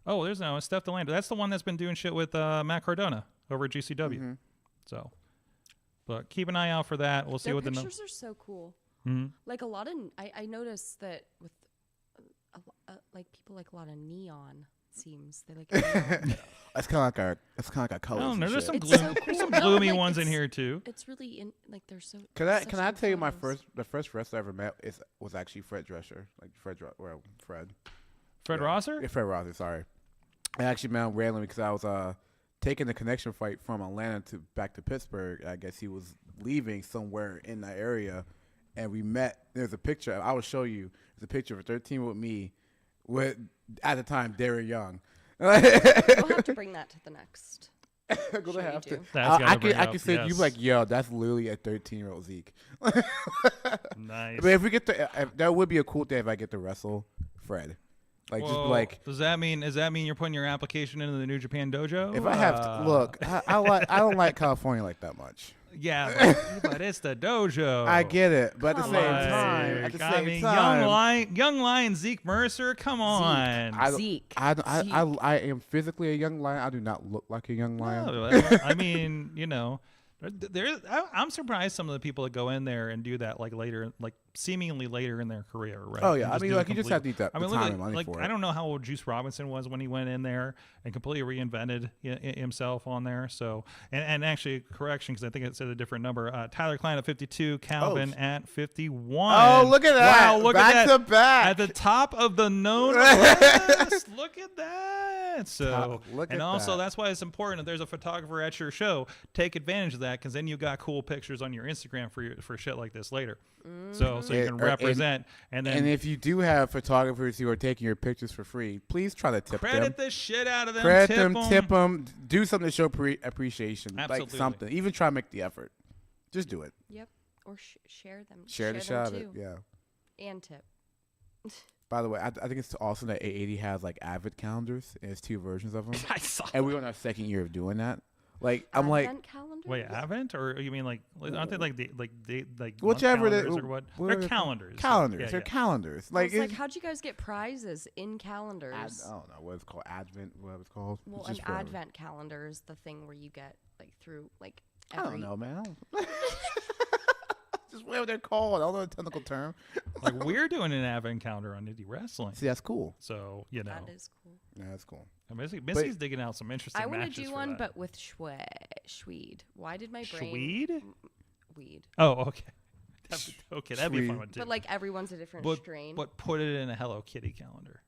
there's Steph DeLander. That's the one that's been doing shit with Matt Cardona over at GCW. So, but keep an eye out for that. We'll see Their what the pictures are so cool. Like a lot of, I noticed that with like people like a lot of neon. It seems they like. Neon. It's kind of like a color. Oh, no, there's some It's gloom. so There's cool. some No, gloomy like, ones in it's- here too. It's really like they're so. Can such I good tell you my photos. the first wrestler I ever met was actually Fred Drescher, like Fred. Fred Rosser? Yeah, Fred Rosser. Sorry, I actually met him randomly because I was taking the connection flight from Atlanta back to Pittsburgh. I guess he was leaving somewhere in that area, and we met. There's a picture. I will show you. There's a picture of 13 with me, with at the time Darren Young. We'll have to bring that to the next. I'm gonna Sure you have to. do. That's gotta I bring can up, say you yes. like, yo, that's literally a 13-year-old Zeke. Nice. But if we get that would be a cool thing if I get to wrestle Fred. Like just be Whoa. like, does that mean you're putting your application into the New Japan Dojo? if I have to, look, I don't like California like that much. Yeah, but it's the dojo. I get it, but at the Come same on, time, Zeke. at the same time, young lion Zeke Mercer. Come on. Zeke. I am physically a young lion. I do not look like a young lion. No, I mean, I'm surprised some of the people that go in there and do that like later, like seemingly later in their career, right? Oh, yeah. And I mean, do like, you just have to eat that- the look time at, and money like, for it. I don't know how old Juice Robinson was when he went in there and completely reinvented himself on there. So, and actually, correction, because I think it said a different number. Tyler Klein at 52, Calvin at 51. Oh, look at that. Wow, look Back at that. to back. At the top of the known list. Look at that. So, Look and at also, that. that's why it's important if there's a photographer at your show, take advantage of that, because then you got cool pictures on your Instagram for shit like this later. So you can represent and then And if you do have photographers who are taking your pictures for free, please try to tip credit them. the shit out of them. Credit them, tip them, do something to show appreciation. Absolutely. Like something. Even try to make the effort. Just do it. Yep. Or share them. Share the them shot of it. too. Yeah. And tip. By the way, I think it's awesome that 880 has like Avid calendars, and there's 2 versions of them. I saw And we're on our 2nd year of doing that. Like, I'm like, Advent calendar? calendars? Wait, Advent, or you mean like aren't they like Whichever month they- calendars or what? whatever They're they're called. calendars. Calendars. Yeah, They're yeah. calendars. Well, Like, it's like, how'd you guys get prizes in calendars? I don't know what it's called. Advent, whatever it's called. Well, It's an just forever. advent calendar is the thing where you get like through like I every. don't know, man. Just whatever they're called. I don't know the technical term. Like we're doing an Advent calendar on indie wrestling. See, that's cool. So you know, That is cool. Yeah, that's cool. Missy's digging out some interesting I want to matches do for one, that. but with Schwede. Why did my brain? Schwede? Weed. Oh, okay. Okay, that'd be a fun Schwede. one too. But like everyone's a different strain. But put it in a Hello Kitty calendar.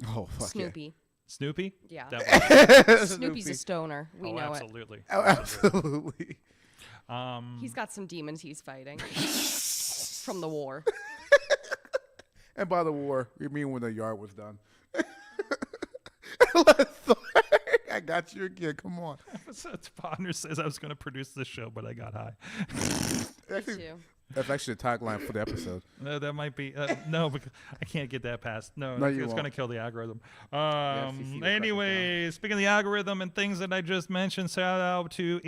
Oh, fuck Snoopy. Snoopy? Yeah. That yeah. Snoopy's a stoner. We know absolutely. Oh, absolutely. it. He's got some demons he's fighting from the war. And by the war, we mean when the yard was done. I got you again. Come on. So Partner says I was going to produce this show, but I got high. Me too. That's actually the tagline for the episode. No, that might be no, because I can't get that past. No, No, it's you going to won't. kill the algorithm. FCC will Anyway, speaking of the algorithm and things that I just mentioned, shout out to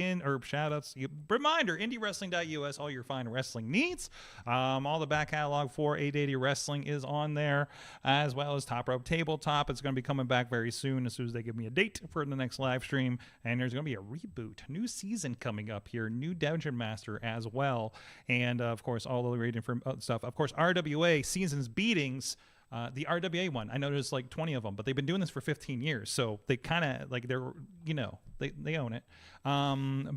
shout outs. Reminder: IndieWrestling.us, all your fine wrestling needs. All the back catalog for 880 Wrestling is on there, as well as Top Rope Tabletop. It's going to be coming back very soon, as soon as they give me a date for the next live stream. And there's going to be a reboot, new season coming up here, new Dungeon Master as well, and of course all the rating from stuff. Of course, RWA Seasons Beatings. The RWA one, I know there's like 20 of them, but they've been doing this for 15 years. So they kind of like they're, they own it.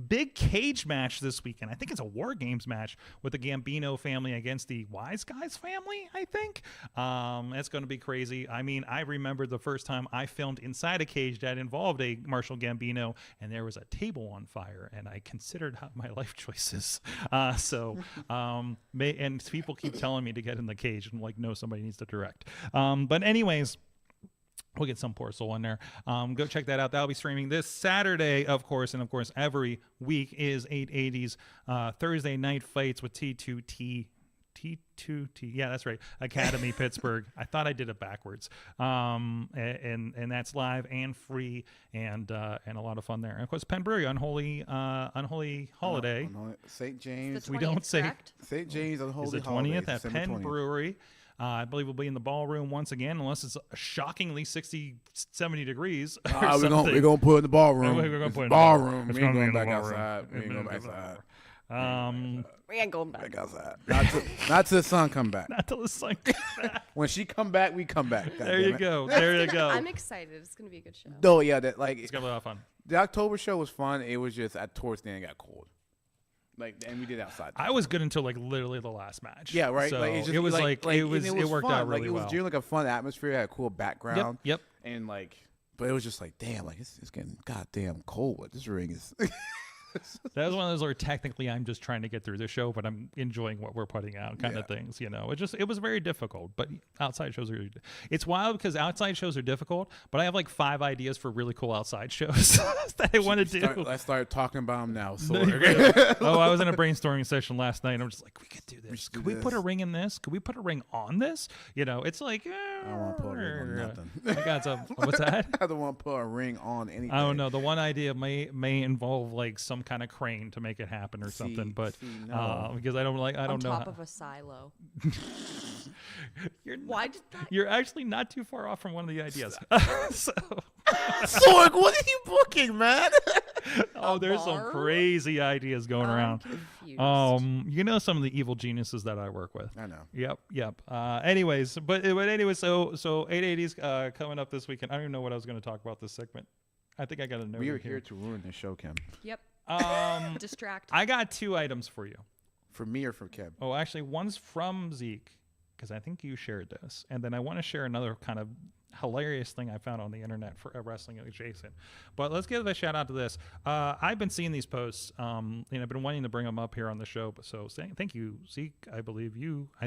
Big cage match this weekend. I think it's a War Games match with the Gambino family against the Wise Guys family, I think. It's going to be crazy. I mean, I remember the first time I filmed inside a cage that involved a Marshall Gambino and there was a table on fire and I considered my life choices. And people keep telling me to get in the cage and I'm like, no, somebody needs to direct. But anyways, we'll get some poor soul in there. Go check that out. That'll be streaming this Saturday, of course. And of course, every week is 880's Thursday night fights with T2T. Yeah, that's right. Academy Pittsburgh. I thought I did it backwards. And that's live and free and a lot of fun there. And of course, Penn Brewery, Unholy Holiday. St. James. We don't say St. James Unholy Is the 20th at Penn Brewery. I believe we'll be in the ballroom once again, unless it's shockingly 60, 70 degrees. We're gonna put it in the ballroom. We're gonna put it in the ballroom. It's We ain't gonna be going in the back ballroom. outside. We ain't going back outside. We ain't going back. Back outside. Not till the sun come back. Not till the sun comes back. When she come back, we come back. God There damn you it. go. There you go. I'm excited. It's gonna be a good show. No, yeah, that like It's gonna be a lot of fun. the October show was fun. It was just towards the end it got cold. And we did it outside. I was good until like literally the last match. Yeah, right. So like, it's just, it was and it worked fun. out really It was well. doing like a fun atmosphere. It had a cool background. Yep. And but it was just like, damn, like it's getting goddamn cold. This ring is. That was one of those where technically I'm just trying to get through the show, but I'm enjoying what we're putting out kind of things, It was very difficult, but outside shows it's wild because outside shows are difficult, but I have like 5 ideas for really cool outside shows that I want to do. Let's start talking about them now. So I was in a brainstorming session last night and I'm just like, we could do this. Could we put a ring in this? Could we put a ring on this? It's like, I don't want to put a ring on nothing. I got some, what's that? I don't want to put a ring on anything. I don't know. The one idea may involve like some kind of crane to make it happen or something, but no. because I don't know. On top of a silo. Why did that? You're actually not too far off from one of the ideas. So, Sorg, what are you booking, man? there's some bar? crazy ideas going around. Confused. Some of the evil geniuses that I work with. I know. Yep. Anyways, so 880s coming up this weekend. I don't even know what I was going to talk about this segment. I think I got a note. We are here to ruin this show, Kim. Yep. Distract. I got 2 items for you. For me or for Kim? Oh, actually, one's from Zeke, because I think you shared this. And then I want to share another kind of hilarious thing I found on the internet for wrestling adjacent. But let's give a shout out to this. I've been seeing these posts, and I've been wanting to bring them up here on the show. So thank you, Zeke. I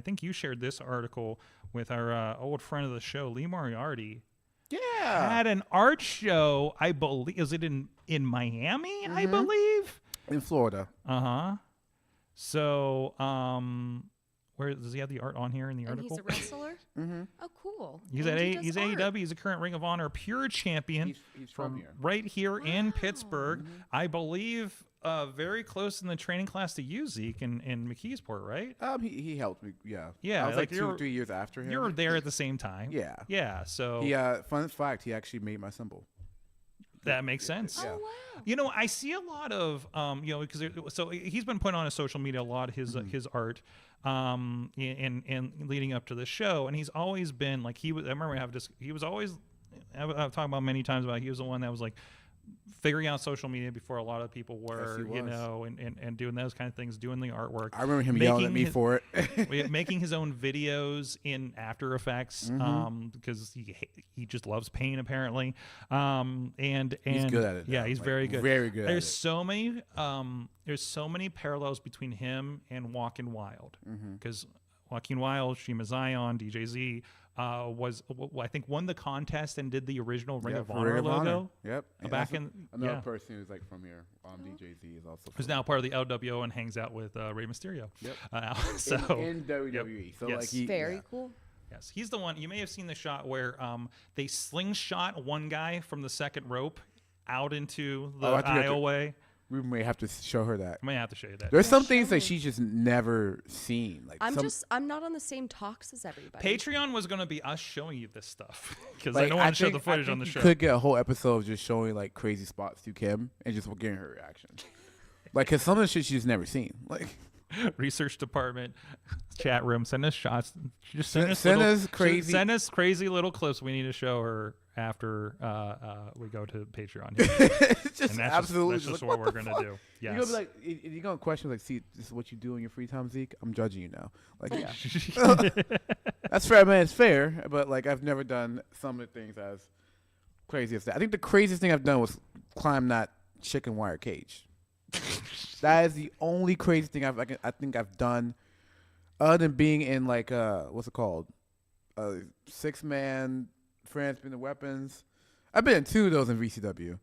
think you shared this article with our old friend of the show, Lee Moriarty. Yeah. Had an art show, I believe. Is it in Miami, I believe? In Florida. Uh-huh. So, where does he have the art on here in the And article? he's a wrestler? Mm-hmm. Oh, cool. He's And at he does he's art. AEW. He's a current Ring of Honor Pure Champion He's from here. right here in Pittsburgh. I believe very close in the training class to you, Zeke, in McKeesport, right? He helped me. Yeah. Yeah, I was like like 2 or 3 years after him. You were there at the same time. Yeah. Yeah. So He fun fact, he actually made my symbol. that makes sense. Yeah. Oh wow. You know, I see a lot of because so he's been putting on his social media a lot of his art in leading up to the show, and he's always been like I remember he was always I've talked about many times about he was the one that was like figuring out social media before a lot of people were, Yes, he was. and doing those kind of things, doing the artwork. I remember him yelling at me for it. Making his own videos in After Effects because he just loves paint apparently. And He's good at it. Yeah, now. he's Like, very good. Very good. There's so many parallels between him and Walkin' Wild because Walkin' Wild, Shima Zion, DJ Z was I think won the contest and did the original Ring of Honor logo. Yep. And Back that's in another person who's like from here. DJ Z is also. Who's now part of the LWO and hangs out with Rey Mysterio. Yep. So in WWE. Yep. So Yes. like he Very cool. Yes, he's the one. You may have seen the shot where they slingshot one guy from the second rope out into the aisleway. We may have to show her that. I may have to show you that. There's some things that she's just never seen. Like I'm not on the same talks as everybody. Patreon was going to be us showing you this stuff because like, I don't want to show think- the footage I on the think show. you could get a whole episode of just showing like crazy spots to Kim and just getting her reaction. Like, cause some of the shit she's never seen. Like, Research department, chat room, send us shots. Just Send us crazy- Send us crazy little clips we need to show her after we go to Patreon. it's just And that's absolutely just like, what we're the gonna fuck? do. You're Yes. gonna be like, you're gonna question like, see, this is what you do in your free time, Zeke. I'm judging you now. Like, that's fair, man. It's fair, but like, I've never done some of the things as crazy as that. I think the craziest thing I've done was climb that chicken wire cage. That is the only crazy thing I think I've done, other than being in like what's it called, 6-man France Spin the Weapons. I've been in 2 of those in VCW.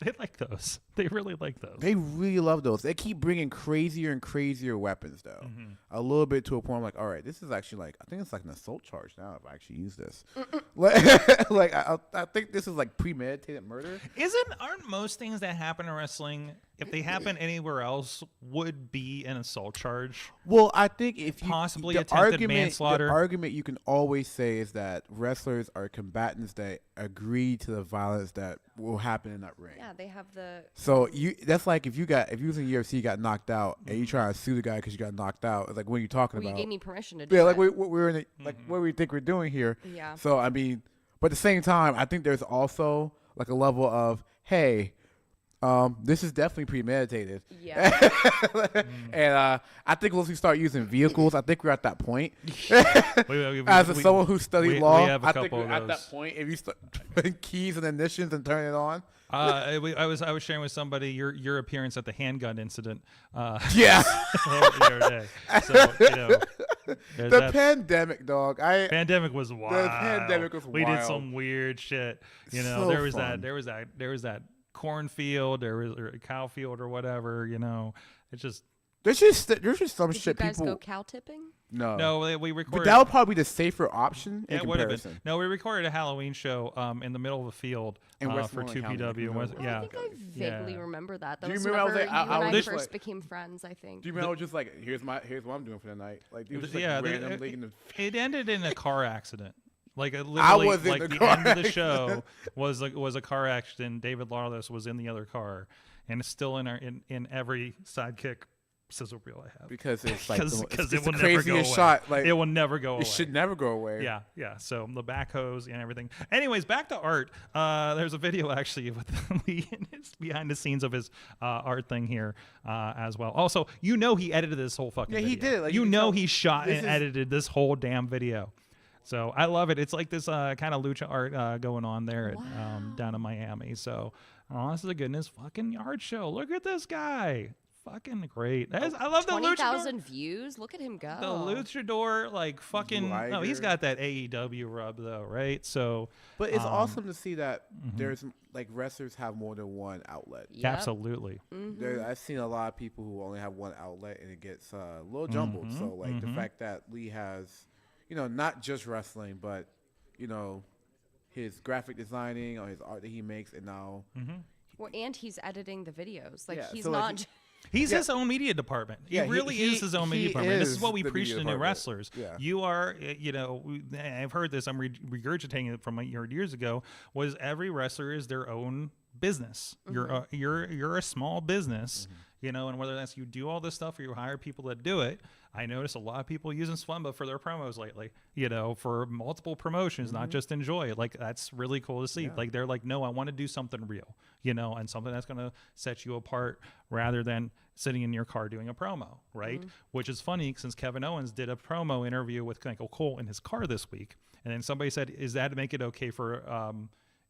They like those. They really like those. They really love those. They keep bringing crazier and crazier weapons, though. A little bit to a point. I'm like, all right, this is actually like, I think it's like an assault charge now if I actually use this. like I think this is like premeditated murder. Aren't most things that happen in wrestling, if they happen anywhere else, would be an assault charge? Well, I think if you Possibly the attempted argument, manslaughter. The argument you can always say is that wrestlers are combatants that agree to the violence that will happen in that ring. Yeah, they have the. So that's like if you was in UFC, you got knocked out, and you try to sue the guy because you got knocked out. It's like, what are you talking Well, you about? gave me permission to do Yeah, it. like we're in the, like what we think we're doing here. Yeah. So I mean, but at the same time, I think there's also like a level of, hey, this is definitely premeditated. Yeah. And I think once we start using vehicles, I think we're at that point. We- Someone who studied we law, have a I think couple we're of at that those. point. If you start putting keys and ignitions and turning it on. I was sharing with somebody your appearance at the handgun incident. Yeah. The other day. So there's The that. pandemic, dog. Pandemic was wild. pandemic was We did wild. some weird shit. So there was fun. there was that cornfield, there was a cow field or whatever. It's just There's just some Did you shit guys people. go cow tipping? No. no. We But recorded. that would probably be the safer option in it would have been. comparison. No, we recorded a Halloween show in the middle of a field In for Westmoreland County. 2PW. No. And I think I vaguely Yeah. remember that. That Do you was remember I was whenever like- you I and I was first like- became friends, I think. Do you remember just like here's what I'm doing for the night? Like it was just, like, yeah, randomly in the it ended in a car accident. Like literally, I was in like the the car end of the accident. show was a car accident. David Lawless was in the other car, and it's still in every sidekick sizzle reel I have. because it's like Because it's it the will never go craziest away. shot. Like It will never go away. it should never go away. Yeah. So the backhoes and everything. Anyways, back to art. There's a video actually with Lee and his behind the scenes of his art thing here as well. Also, he edited this whole fucking Yeah, video. he did it. Like, you you can know tell he shot this and is- edited this whole damn video. So I love it. It's like this kind of lucha art going on there down in Miami. So this is a goodness fucking art show. Look at this guy. Fucking great. I love the luchador. 20,000 views. Look at him go. The luchador, like fucking. No, he's Liger. got that AEW rub though, right? So, But it's awesome to see that Mm-hmm. there's like wrestlers have more than one outlet. Yep. absolutely. I've seen a lot of people who only have one outlet and it gets a little jumbled. Mm-hmm. So like the fact that Lee has, not just wrestling, but his graphic designing or his art that he makes, and now Well, and he's editing the videos. Like Yeah, he's so, like, not. He's his own media department. He Yeah, really is his own media department. This is what we the preach media to new department. wrestlers. Yeah. You are, I've heard this. I'm regurgitating it from what you heard years ago. Was every wrestler is their own business. You're a small business, and whether that's you do all this stuff or you hire people that do it. I notice a lot of people using Swemba for their promos lately, for multiple promotions, not just Enjoy. Like, that's really cool to see. Yeah. Like, they're like, no, I want to do something real, and something that's going to set you apart rather than sitting in your car doing a promo, right? Which is funny since Kevin Owens did a promo interview with Michael Cole in his car this week. And then somebody said, is that to make it okay for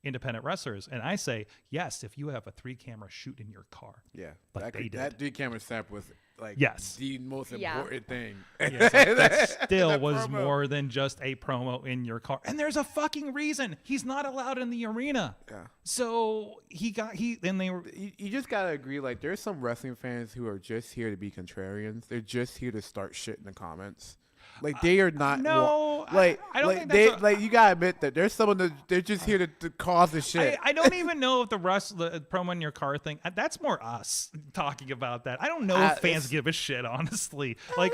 independent wrestlers? And I say, yes, if you have a 3-camera shoot in your car. Yeah, Like they did. that 3-camera snap was like Yes. the most Yeah. important thing. Yes, that still That was promo. more than just a promo in your car. And there's a fucking reason. He's not allowed in the arena. Yeah. So they were. You just gotta agree. Like, there's some wrestling fans who are just here to be contrarians. They're just here to start shit in the comments. Like, they are not. No, like I don't like think they that's like you gotta admit that there's someone that they're just here to cause the shit. I don't even know if the promo in your car thing, that's more us talking about that. I don't know if fans give a shit, honestly. Like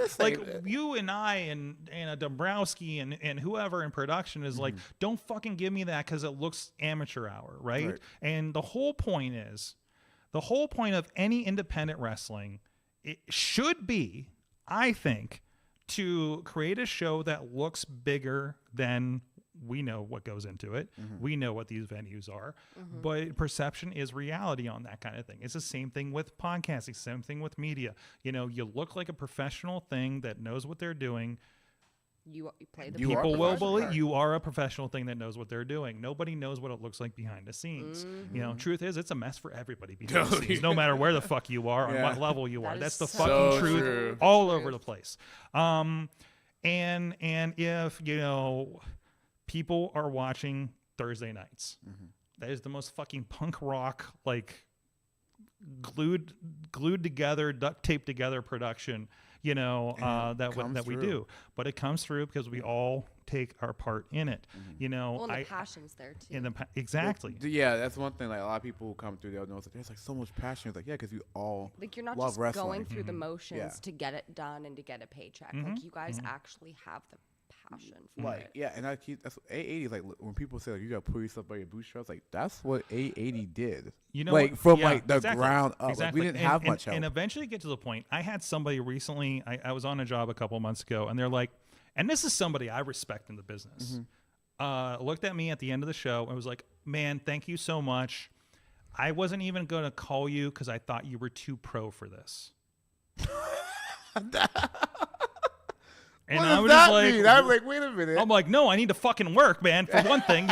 you and I and Dombrowski and whoever in production is like, don't fucking give me that because it looks amateur hour, right? And the whole point of any independent wrestling, it should be, I think, to create a show that looks bigger than we know what goes into it. We know what these venues are, but perception is reality on that kind of thing. It's the same thing with podcasting, same thing with media. You look like a professional thing that knows what they're doing. You play the People will professional. believe you are a professional thing that knows what they're doing. Nobody knows what it looks like behind the scenes. Truth is, it's a mess for everybody behind the scenes, no matter where the fuck you are, on what level you are. That That's is the so fucking truth true. all over the place. And if people are watching Thursday nights, that is the most fucking punk rock, like glued together, duct taped together production, that we do. But it comes through because we all take our part in it. Well, and the passion's there too. Exactly. Yeah, that's one thing. Like, a lot of people who come through, they'll know that there's like so much passion. It's like, yeah, because you all Like, you're not love just wrestling. going through the motions Yeah. to get it done and to get a paycheck. Like, you guys actually have the passion for Like, it. yeah, and that's A80 is like, when people say like, you gotta pull yourself by your bootstraps, like, that's what A80 did. Like what? From yeah, like the exactly. ground up. Like, Exactly. we didn't have much help. And eventually get to the point. I had somebody recently. I was on a job a couple months ago, and they're like, and this is somebody I respect in the business. Looked at me at the end of the show and was like, "Man, thank you so much. I wasn't even going to call you because I thought you were too pro for this." And what I does was that just like, mean? I'm like, wait a minute. I'm like, no, I need to fucking work, man, for one thing,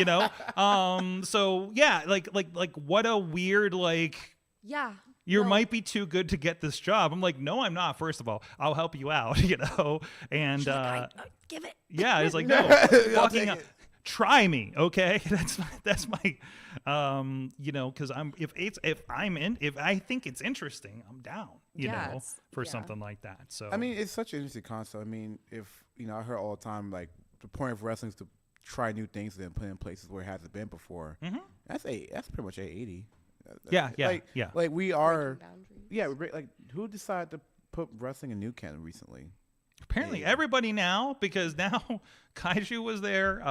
So yeah, like what a weird, like, Yeah. you no, might be too good to get this job. I'm like, no, I'm not. First of all, I'll help you out, and she's like, give it. yeah, it's like, no, I'll fucking take it. try me, okay? That's my because if I think it's interesting, I'm down, for something like that. So I mean, it's such an interesting concept. I mean, if I heard all the time, like, the point of wrestling is to try new things and then put in places where it hasn't been before. That's pretty much A80. Yeah. Like, we are. Boundaries. Yeah, like, who decided to put wrestling in New Canton recently? apparently everybody now, because now Kaiju was there,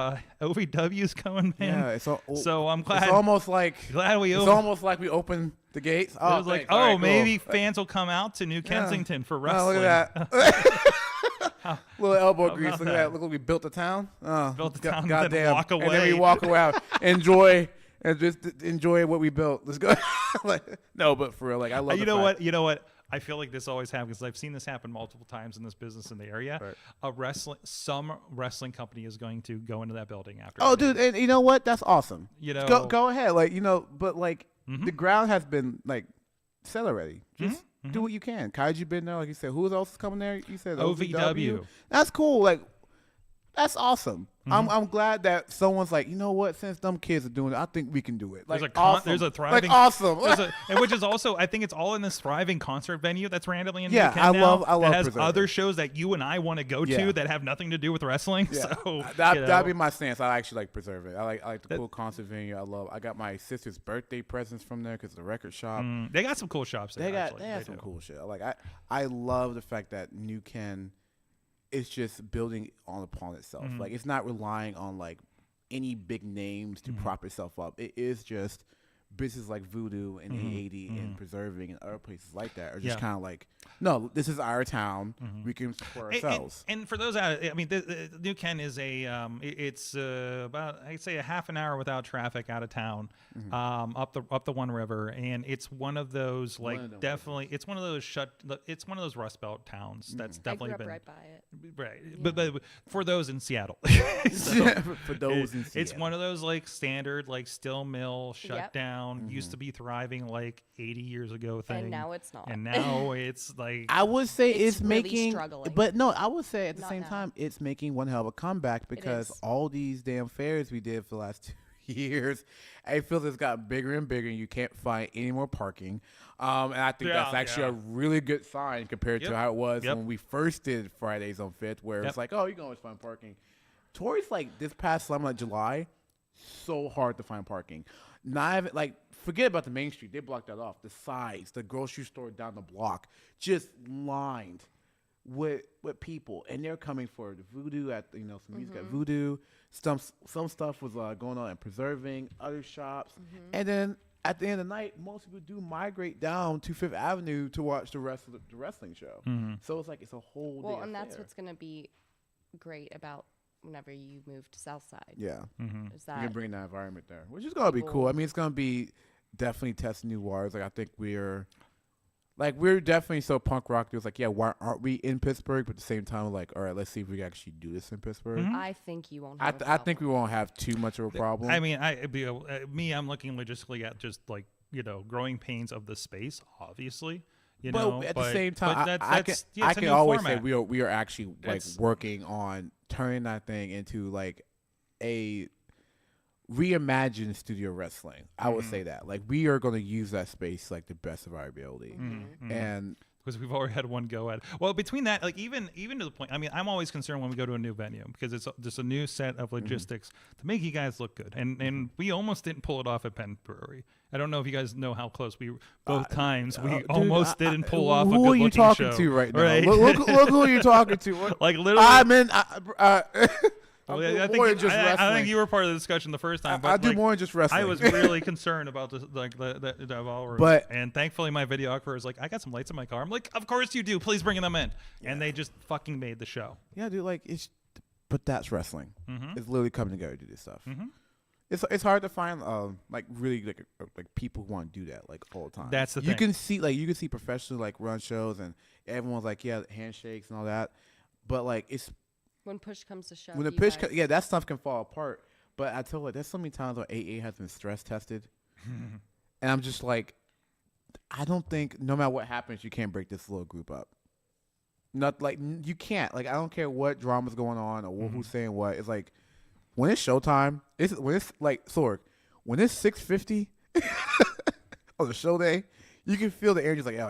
OVW's coming in. Yeah, so I'm glad. It's almost like we it's almost like we opened the gates. Oh, it was like, thanks. All right, cool. maybe fans will come out to New Kensington for wrestling. Oh, look at that. Little elbow grease. about Look at that. Look like we built the town. Built the town, goddamn. then walk away. And then we walk around, enjoy what we built. Let's go. No, but for real, like, I love. You know what? I feel like this always happens because I've seen this happen multiple times in this business in the area. Right. Some wrestling company is going to go into that building after. Oh, dude, and you know what? That's awesome. You know, go ahead, but the ground has been like set already. Just do what you can. Kaiju been there, like you said. Who else is coming there? You said OVW. That's cool. Like, That's awesome. I'm glad that someone's like, you know what? Since them kids are doing it, I think we can do it. Like, There's a thriving, awesome. and which is also, I think it's all in this thriving concert venue that's randomly in Yeah, New Kent I now, love that has preserving. other shows that you and I want to go to that have nothing to do with wrestling. Yeah. So That'd be my stance. I actually like preserve it. I like the cool concert venue. I got my sister's birthday presents from there because it's a record shop. They got some cool shops there. They have some cool shit. I love the fact that New Ken is just building upon itself. Like, it's not relying on like any big names to prop itself up. It is just businesses like Voodoo and 880 and Preserving and other places like that are just kind of like, no, this is our town. We can support ourselves. And for those out, I mean, the New Ken is it's about, I'd say, a half an hour without traffic out of town, up the One River, and it's one of those it's one of those Rust Belt towns that's definitely I grew been up right by it. right. Yeah. But for those in Seattle, For those in Seattle. it's one of those like standard like steel mill shut down. Used to be thriving like 80 years ago thing, And now it's not. And now it's like, I would say it's really making, struggling. but no, I would say at the Not same now. time it's making one hell of a comeback because is. all these damn fairs we did for the last 2 years, I feel it's gotten bigger and bigger. And you can't find any more parking, and I think that's actually a really good sign compared to how it was when we first did Fridays on 5th, where it's like, oh, you can always find parking. Towards like this past summer, like July, so hard to find parking. Not even, like, forget about the main street. They blocked that off. The sides, the grocery store down the block, just lined with people, and they're coming for the Voodoo at some music at Voodoo. Some stuff was going on and Preserving, other shops, and then at the end of the night, most people do migrate down to Fifth Avenue to watch the rest of the wrestling show. So it's like it's a whole day And that's affair. what's going to be great about whenever you move to Southside. Yeah. Is You that can bring that environment there, which is gonna be cool. I mean, it's gonna be definitely testing new waters. Like, I think we're definitely so punk rock. It was like, yeah, why aren't we in Pittsburgh? But at the same time, like, all right, let's see if we can actually do this in Pittsburgh. I think you won't I have think we won't have too much of a problem. I mean, I'm looking logistically at just like, growing pains of the space, obviously. But at the same time, I can new always format. say we are actually like working on turning that thing into like a reimagined studio wrestling. I would say that, like, we are going to use that space like the best of our ability, and because we've already had one go at it. Well, between that, like even to the point, I mean, I'm always concerned when we go to a new venue because it's just a new set of logistics to make you guys look good. And we almost didn't pull it off at Penn Brewery. I don't know if you guys know how close we both times we almost didn't pull off a good looking show. Who are you talking to right now? Right? Look who you're talking to. What? Like literally. I think you were part of the discussion the first time. But I do more than just wrestling. I was really concerned about the ballroom. And thankfully my videographer was like, I got some lights in my car. I'm like, of course you do. Please bring them in. And they just fucking made the show. Yeah, dude. Like, but that's wrestling. It's literally coming together to do this stuff. It's hard to find like really like people who want to do that like all the time. That's the thing. You can see professionals like run shows and everyone's like, yeah, handshakes and all that. But like, it's when push comes to shove. when the push that stuff can fall apart. But I tell you, there's so many times where AA has been stress tested, and I'm just like, I don't think no matter what happens, you can't break this little group up. Not like you can't. Like, I don't care what drama's going on or who's saying what. It's like when it's showtime. When it's like Sorg. When it's 6:50 on the show day, you can feel the energy. Like, oh,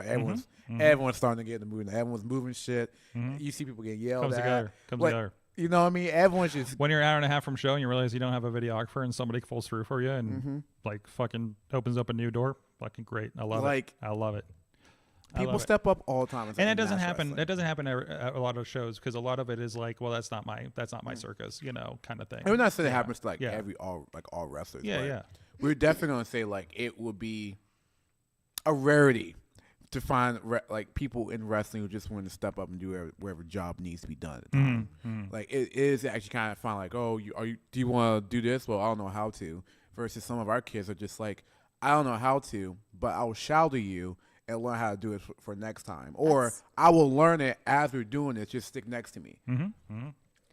everyone's starting to get in the mood. Everyone's moving shit. You see people getting yelled at. Comes like, together. You know what I mean? Everyone's just When you're an hour and a half from show and you realize you don't have a videographer and somebody falls through for you and like fucking opens up a new door, fucking great. I love it. I love it. people step up all the time. And that doesn't happen. That doesn't happen at a lot of shows because a lot of it is like, well, that's not my circus, kind of thing. And we're not saying it happens to like all wrestlers. Yeah, but yeah. We're definitely gonna say like it would be a rarity to find like people in wrestling who just want to step up and do whatever job needs to be done at the time. Like it is actually kind of fun. Like, oh, do you want to do this? Well, I don't know how to. Versus some of our kids are just like, I don't know how to, but I will shout at you and learn how to do it for next time. Or I will learn it as we're doing it. Just stick next to me.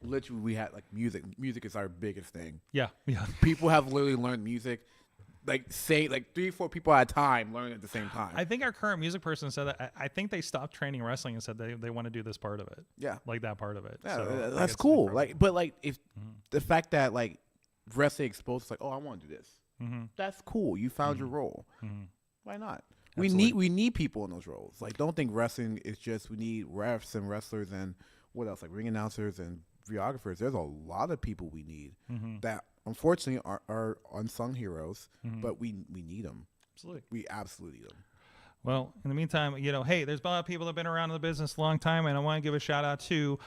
Literally, we had like music. Music is our biggest thing. Yeah, yeah. People have literally learned music. say like 3-4 people at a time learn at the same time. I think our current music person said that. I think they stopped training wrestling and said they want to do this part of it. Yeah, like that part of it. Yeah, So, that's cool. Like, but like if the fact that like wrestling exposed, it's like, oh, I want to do this. That's cool. You found your role. Why not? Absolutely. We need people in those roles. Like, don't think wrestling is just we need refs and wrestlers and what else, like ring announcers and videographers. There's a lot of people we need that unfortunately are unsung heroes, but we need them. Absolutely. We absolutely need them. Well, in the meantime, hey, there's a lot of people that have been around in the business a long time, and I want to give a shout out to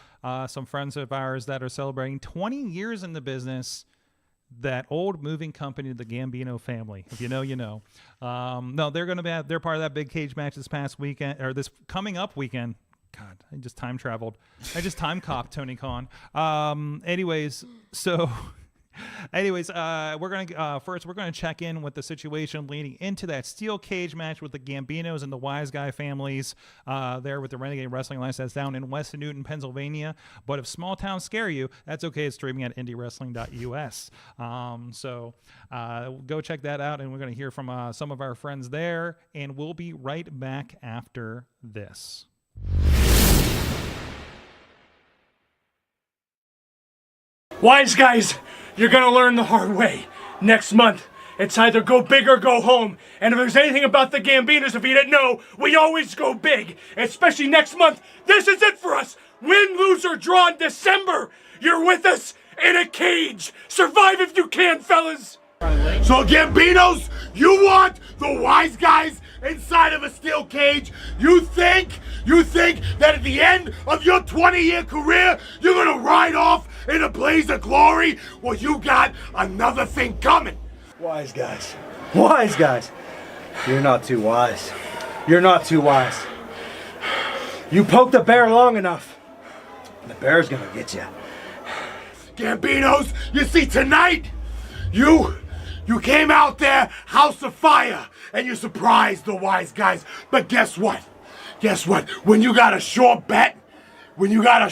some friends of ours that are celebrating 20 years in the business. That old moving company, the Gambino family. If you know, you know. No, they're going to be. They're part of that big cage match this past weekend, or this coming up weekend. God, I just time traveled. I just time copped Tony Khan. Anyways, we're gonna check in with the situation leading into that steel cage match with the Gambinos and the Wise Guy families there with the Renegade Wrestling Alliance that's down in West Newton, Pennsylvania. But if small towns scare you, that's okay. It's streaming at indiewrestling.us. So go check that out, and we're gonna hear from some of our friends there, and we'll be right back after this. Wise guys, you're gonna learn the hard way. Next month, it's either go big or go home. And if there's anything about the Gambinos, if you didn't know, we always go big. Especially next month. This is it for us. Win, lose, or draw in December. You're with us in a cage. Survive if you can, fellas. So Gambinos, you want the Wise Guys inside of a steel cage? You think that at the end of your 20-year career, you're gonna ride off in a blaze of glory? Well, you got another thing coming. Wise guys. Wise guys. You're not too wise. You're not too wise. You poke the bear long enough, the bear's gonna get you. Gambinos, you see tonight, you came out there, house of fire, and you surprised the Wise Guys. But guess what? When you got a sure bet, when you got a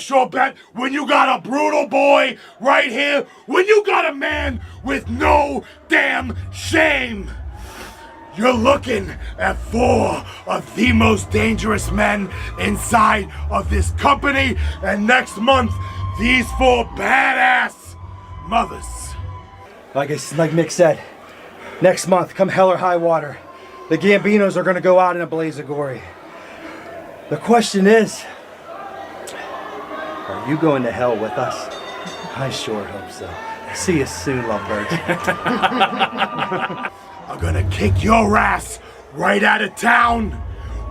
brutal boy right here, when you got a man with no damn shame, you're looking at 4 of the most dangerous men inside of this company. And next month, these 4 badass mothers. Like Mick said, next month, come hell or high water, the Gambinos are going to go out in a blaze of glory. The question is, are you going to hell with us? I sure hope so. See you soon, lovebirds. I'm gonna kick your ass right out of town.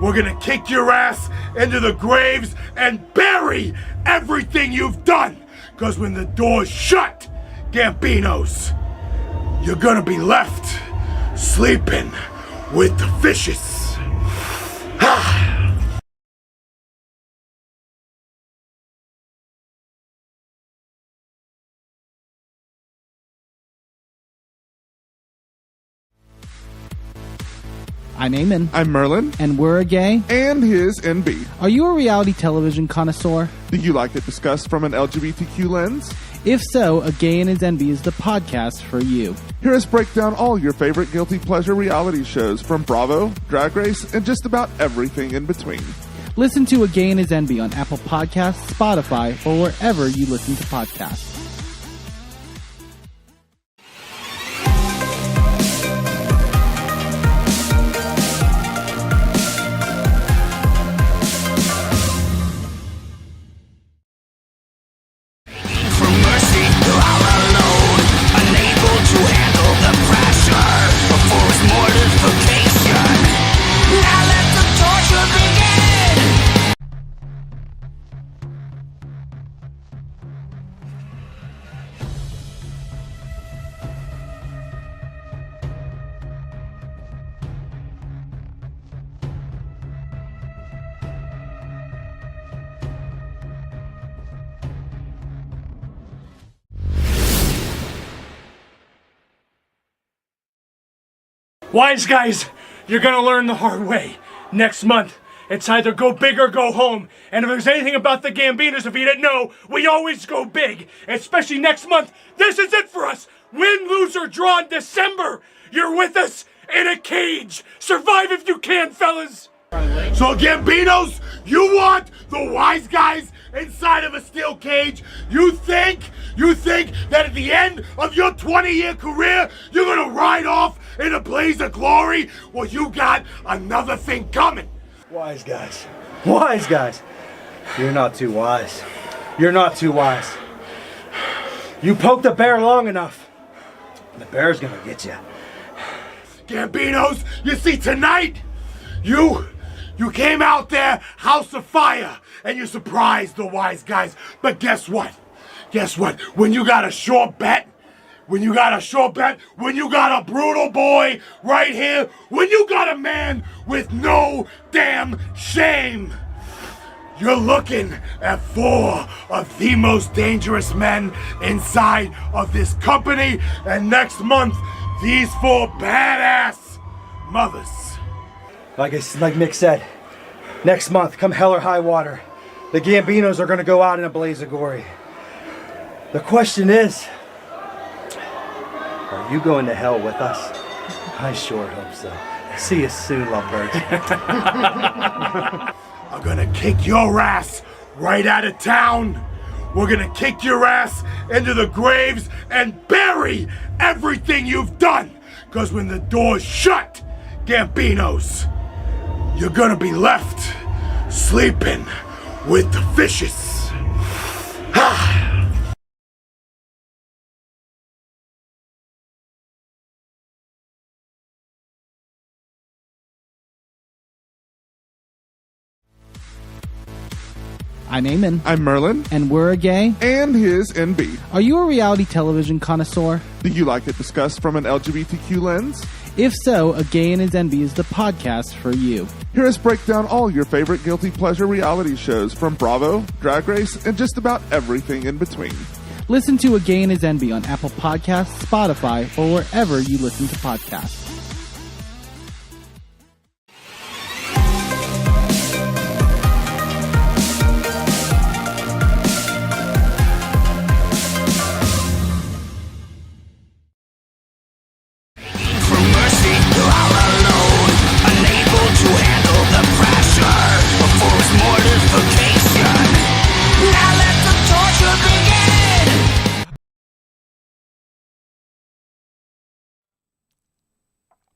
We're gonna kick your ass into the graves and bury everything you've done. Because when the door's shut, Gambinos, you're gonna be left sleeping with the fishes. I'm Eamon. I'm Merlin. And we're a gay. And his NB. Are you a reality television connoisseur? Do you like it discussed from an LGBTQ lens? If so, A Gay and His NB is the podcast for you. Hear us break down all your favorite guilty pleasure reality shows from Bravo, Drag Race, and just about everything in between. Listen to A Gay and His NB on Apple Podcasts, Spotify, or wherever you listen to podcasts. Wise guys, you're gonna learn the hard way. Next month, it's either go big or go home. And if there's anything about the Gambinos, if you didn't know, we always go big. Especially next month. This is it for us. Win, lose, or draw in December. You're with us in a cage. Survive if you can, fellas. So Gambinos, you want the wise guys inside of a steel cage? You think that at the end of your 20-year career, you're gonna ride off in a blaze of glory? Well, you got another thing coming. Wise guys. Wise guys. You're not too wise. You're not too wise. You poke the bear long enough, the bear's gonna get you. Gambinos, you see tonight, you came out there, house of fire, and you surprised the wise guys. But guess what? Guess what? When you got a short bet, when you got a brutal boy right here, when you got a man with no damn shame, you're looking at 4 of the most dangerous men inside of this company, and next month, these 4 badass mothers. Like Mick said, next month, come hell or high water, the Gambinos are gonna go out in a blaze of glory. The question is, are you going to hell with us? I sure hope so. See you soon, lovebirds. I'm gonna kick your ass right out of town. We're gonna kick your ass into the graves and bury everything you've done. Cause when the door's shut, Gambinos, you're gonna be left sleeping with the fishes. I'm Eamon. I'm Merlin. And we're a gay. And his NB. Are you a reality television connoisseur? Do you like it discussed from an LGBTQ lens? If so, A Gay and His Envy is the podcast for you. Hear us break down all your favorite guilty pleasure reality shows from Bravo, Drag Race, and just about everything in between. Listen to A Gay and His Envy on Apple Podcasts, Spotify, or wherever you listen to podcasts.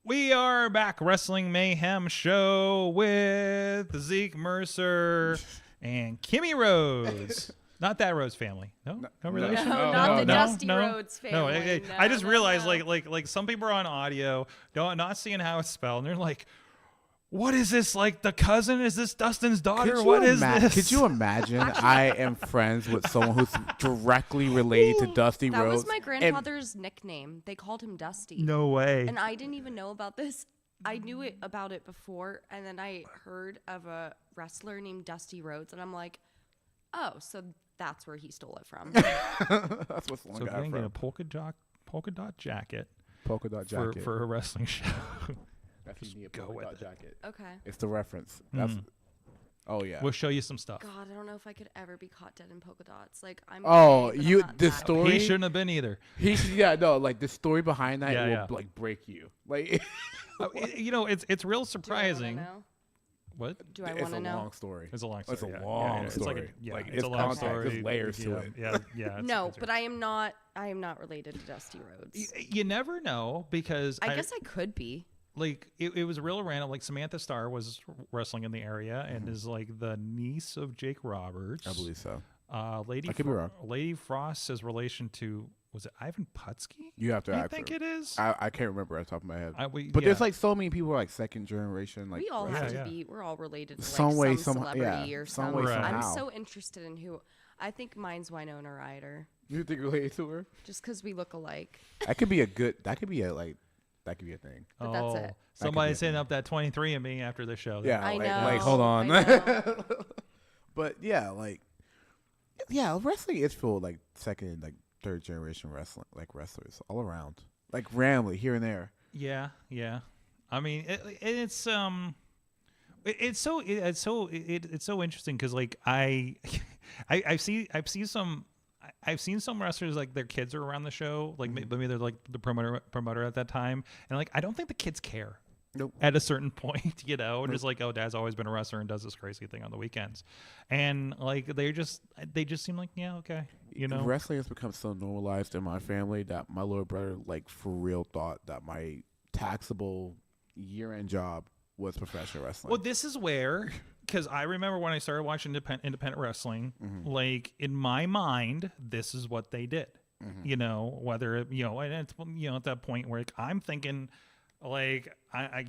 We are back, Wrestling Mayhem Show with Zeke, Mercer, and Kimmi Rhoades. Not that Rhoades family. No relation. No, not the Dusty Rhoades family. No, I just realized, like some people are on audio, not seeing how it's spelled, and they're like, "What is this? Like the cousin? Is this Dustin's daughter? What is this?" Could you imagine? I am friends with someone who's directly related to Dusty Rhoades. That was my grandfather's nickname. They called him Dusty. No way. And I didn't even know about this. I knew about it before, and then I heard of a wrestler named Dusty Rhoades, and I'm like, oh, so that's where he stole it from. That's what's long so got going to from. get a polka dot jacket. Polka dot jacket for a wrestling show. That's you need a go polka with dot it. jacket. Okay. It's the reference. That's. Oh yeah. We'll show you some stuff. God, I don't know if I could ever be caught dead in polka dots. Like I'm. Oh, gay, but you I'm not the that story. He shouldn't have been either. Like the story behind that will like break you. Like, it's real surprising. Do I wanna know? What? Do I it's want to a know? long story. It's a long story. It's a yeah. long Yeah, story. It's a long context. story. There's layers to it. Yeah. No, but I am not related to Dusty Rhoades. You never know because I guess I could be. Like it was real random. Like Samantha Starr was wrestling in the area and is like the niece of Jake Roberts. I believe so. Lady I could be wrong. Lady Frost has relation to, was it Ivan Putski? You have to. I think it is. I can't remember off the top of my head. But there's like so many people like second generation. Like We all Yeah, have to yeah. be. We're all related to Some like way, some somehow- celebrity yeah, or some some. way, I'm somehow. so interested in who. I think mine's Winona Ryder, You think related to her? just because we look alike. That could be a good. That could be a like. That could be a thing. But that's it. Somebody's hitting up that 23andMe after the show. Yeah. I like, know. Like hold on. I know. But yeah, wrestling is full of like second, like third generation wrestling, like wrestlers all around, like randomly here and there. Yeah. I mean, it's so interesting because like I see some I've seen some wrestlers like their kids are around the show, like maybe they're like the promoter at that time, and like I don't think the kids care. Nope. At a certain point, you know, and just like, oh, dad's always been a wrestler and does this crazy thing on the weekends, and like they just seem like, yeah, okay, you know. Wrestling has become so normalized in my family that my little brother, like, for real thought that my taxable year-end job was professional wrestling. Well, this is where, because I remember when I started watching independent wrestling, like in my mind, this is what they did. You know, whether you know, and it's at that point where like, I'm thinking. Like I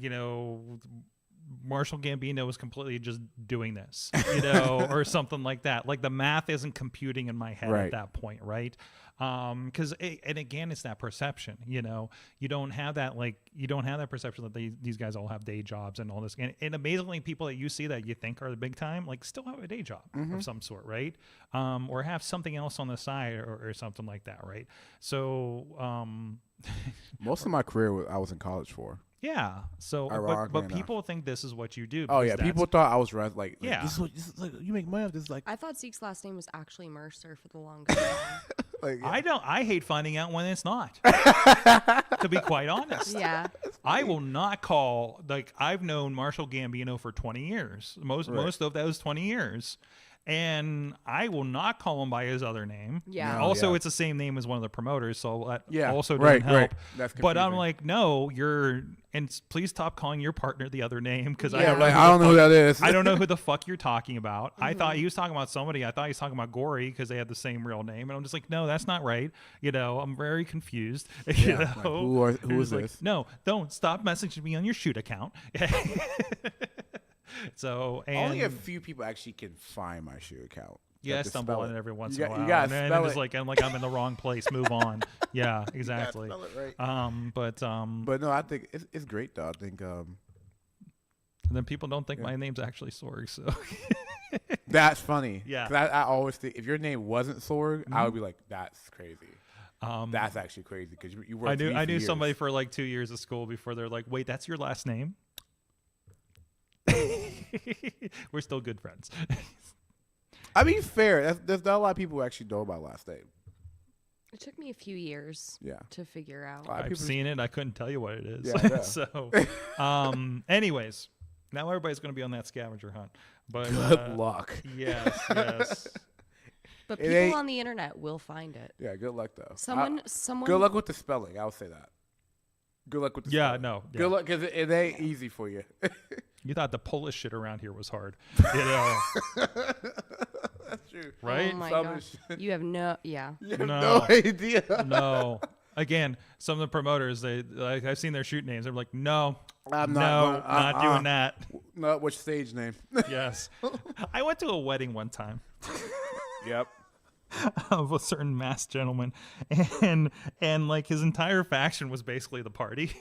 Marshall Gambino was completely just doing this, you know, or something like that. Like the math isn't computing in my head at that point, right? Because and again, it's that perception, you know. You don't have that perception that these guys all have day jobs and all this. And amazingly, people that you see that you think are the big time, like still have a day job of some sort, right? Or have something else on the side or something like that, right? So. Most of my career I was in college for. Yeah. So, but people think this is what you do. Oh yeah, people thought I was like yeah. This is like you make money off this. Like I thought Zeke's last name was actually Mercer for the longest time. like, yeah. I hate finding out when it's not. To be quite honest. Yeah. I will not call, like, I've known Marshall Gambino for 20 years. Most of those 20 years. And I will not call him by his other name. Yeah. Also, it's the same name as one of the promoters, so that also right, doesn't help. right. That's but I'm confusing. like, no, please stop calling your partner the other name because I don't know who that is. I don't know who the fuck you're talking about. I thought he was talking about somebody. I thought he was talking about Gory because they had the same real name, and I'm just like, no, that's not right. You know, I'm very confused. You know? Like, who is like, this? No, don't stop messaging me on your shoot account. So and only a few people actually can find my shoe account. Yeah, I stumble on it every once in a while. You gotta and spell it's it. like I'm in the wrong place. Move on. Yeah, exactly. You gotta spell it right. But no, I think it's great though. I think and then people don't think my name's actually Sorg, so that's funny. Yeah, 'cause I always think if your name wasn't Sorg, I would be like, that's crazy. That's actually crazy because you worked. I knew somebody for like 2 years of school before they're like, wait, that's your last name? We're still good friends. I mean, fair. There's not a lot of people who actually know my last name. It took me a few years to figure out. I've seen it. I couldn't tell you what it is. Yeah. So, anyways, now everybody's going to be on that scavenger hunt. But good luck. Yes. But people on the internet will find it. Yeah, good luck though. Someone. Good luck with the spelling. I'll say that. Good luck with the spelling. No. Yeah. Good luck because it ain't easy for you. You thought the Polish shit around here was hard, you know? That's true, right? Oh my gosh. You have no, yeah. You have no idea. No. Again, some of the promoters, I've seen their shoot names. They're like, no, I'm not doing that. No, which stage name? Yes. I went to a wedding one time. Yep. Of a certain masked gentleman, and like his entire faction was basically the party,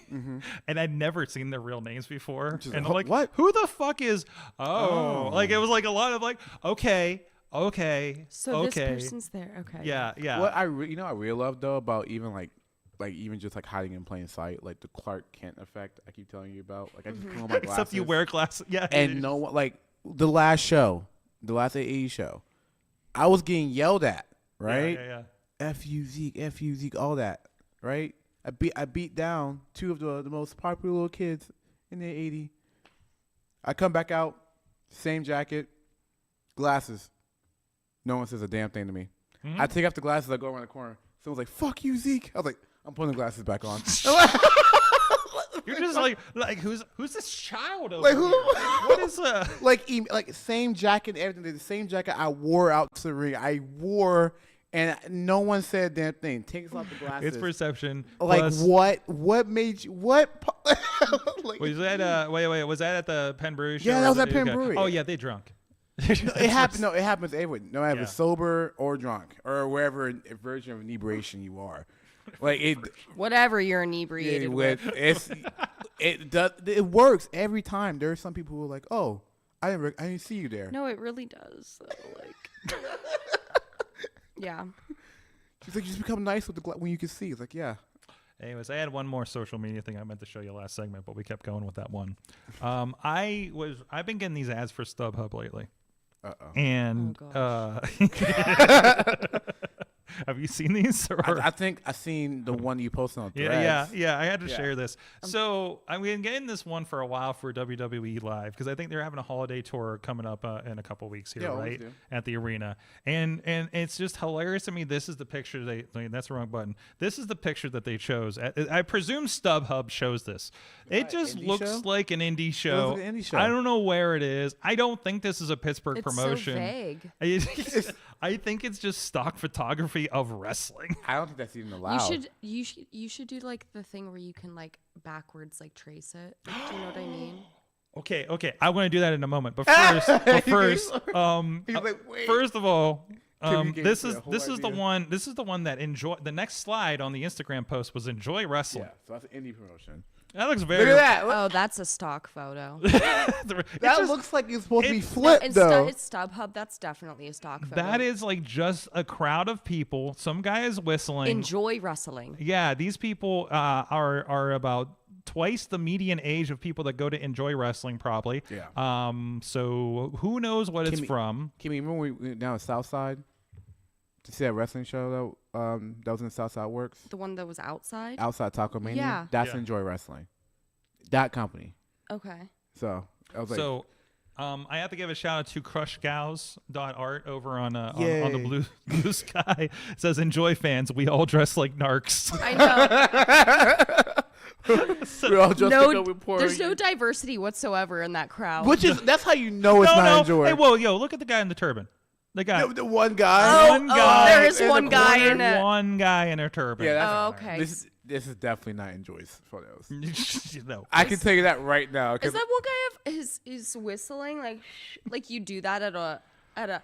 and I'd never seen their real names before. And I'm like, what? Who the fuck is? Oh, like it was like a lot of like, okay. So this person's there. Okay. Yeah. What I really love though about even like even just like hiding in plain sight, like the Clark Kent effect I keep telling you about. Like I just put on my glasses. Except you wear glasses. Yeah. And no one, like the last AE show, I was getting yelled at, right? Yeah. F you Zeke, all that, right? I beat down two of the most popular little kids in the 80. I come back out, same jacket, glasses. No one says a damn thing to me. I take off the glasses, I go around the corner. Someone's like, fuck you, Zeke. I was like, I'm putting the glasses back on. You're just like who's this child over Like, here? What is like same jacket, everything. The same jacket I wore out to the ring. I wore, and no one said a damn thing. Takes off the glasses. It's perception. Like plus, what made you what? Like, was that wait? Was that at the Penn Brewery show? Yeah, that was at Penn Brewery. Oh yeah, they drunk. It happened. No, it happens everywhere. No matter if Yeah. it's sober or drunk or wherever version of inebriation you are. Like it. Whatever you're inebriated with. It works every time. There are some people who are like, oh, I didn't see you there. No, it really does. Like, yeah. She's like, you just become nice with when you can see. It's like, yeah. Anyways, I had one more social media thing I meant to show you last segment, but we kept going with that one. I've been getting these ads for StubHub lately. Uh-oh. And Have you seen these? Or? I think I seen the one you posted on Threads. Yeah. I had to share this. So I've been getting this one for a while for WWE Live because I think they're having a holiday tour coming up in a couple weeks here, right? At the arena, and it's just hilarious to me. This is the picture that's the wrong button. This is the picture that they chose. I presume StubHub shows this. It just looks like an indie show. Like an indie show. I don't know where it is. I don't think this is a Pittsburgh It's promotion. so vague. I think it's just stock photography of wrestling. I don't think that's even allowed. You should do like the thing where you can like backwards like trace it. Do you know what I mean? Okay. I want to do that in a moment. But first, He's like, wait. first of all, this is idea. the one. This is the one that enjoy. The next slide on the Instagram post was enjoy wrestling. Yeah, so that's an indie promotion. That looks very. Look at that. Oh, that's a stock photo. That looks like it's supposed to be No, flipped, it's, though. it's StubHub. That's definitely a stock photo. That is like just a crowd of people. Some guy is whistling. Enjoy wrestling. Yeah, these people are about twice the median age of people that go to enjoy wrestling, probably. Yeah. So who knows what it's from? Kimmi, remember we went down to Southside to see that wrestling show that was in Southside Works? The one that was outside? Outside Taco Mania? Yeah. That's Enjoy Wrestling. That company. Okay. So I was like, I have to give a shout out to crushgals.art over on the blue sky. It says, enjoy fans, we all dress like narcs. I know. we're all just There's no diversity whatsoever in that crowd. That's how you know it's not Enjoy. Hey, whoa, look at the guy in the turban. The guy. The one guy. One guy. There is one guy in it. One guy in a turban. Yeah, that's okay. This is definitely not Enjoy's photos. No. I can tell you that right now. Is that one guy is whistling like you do that at a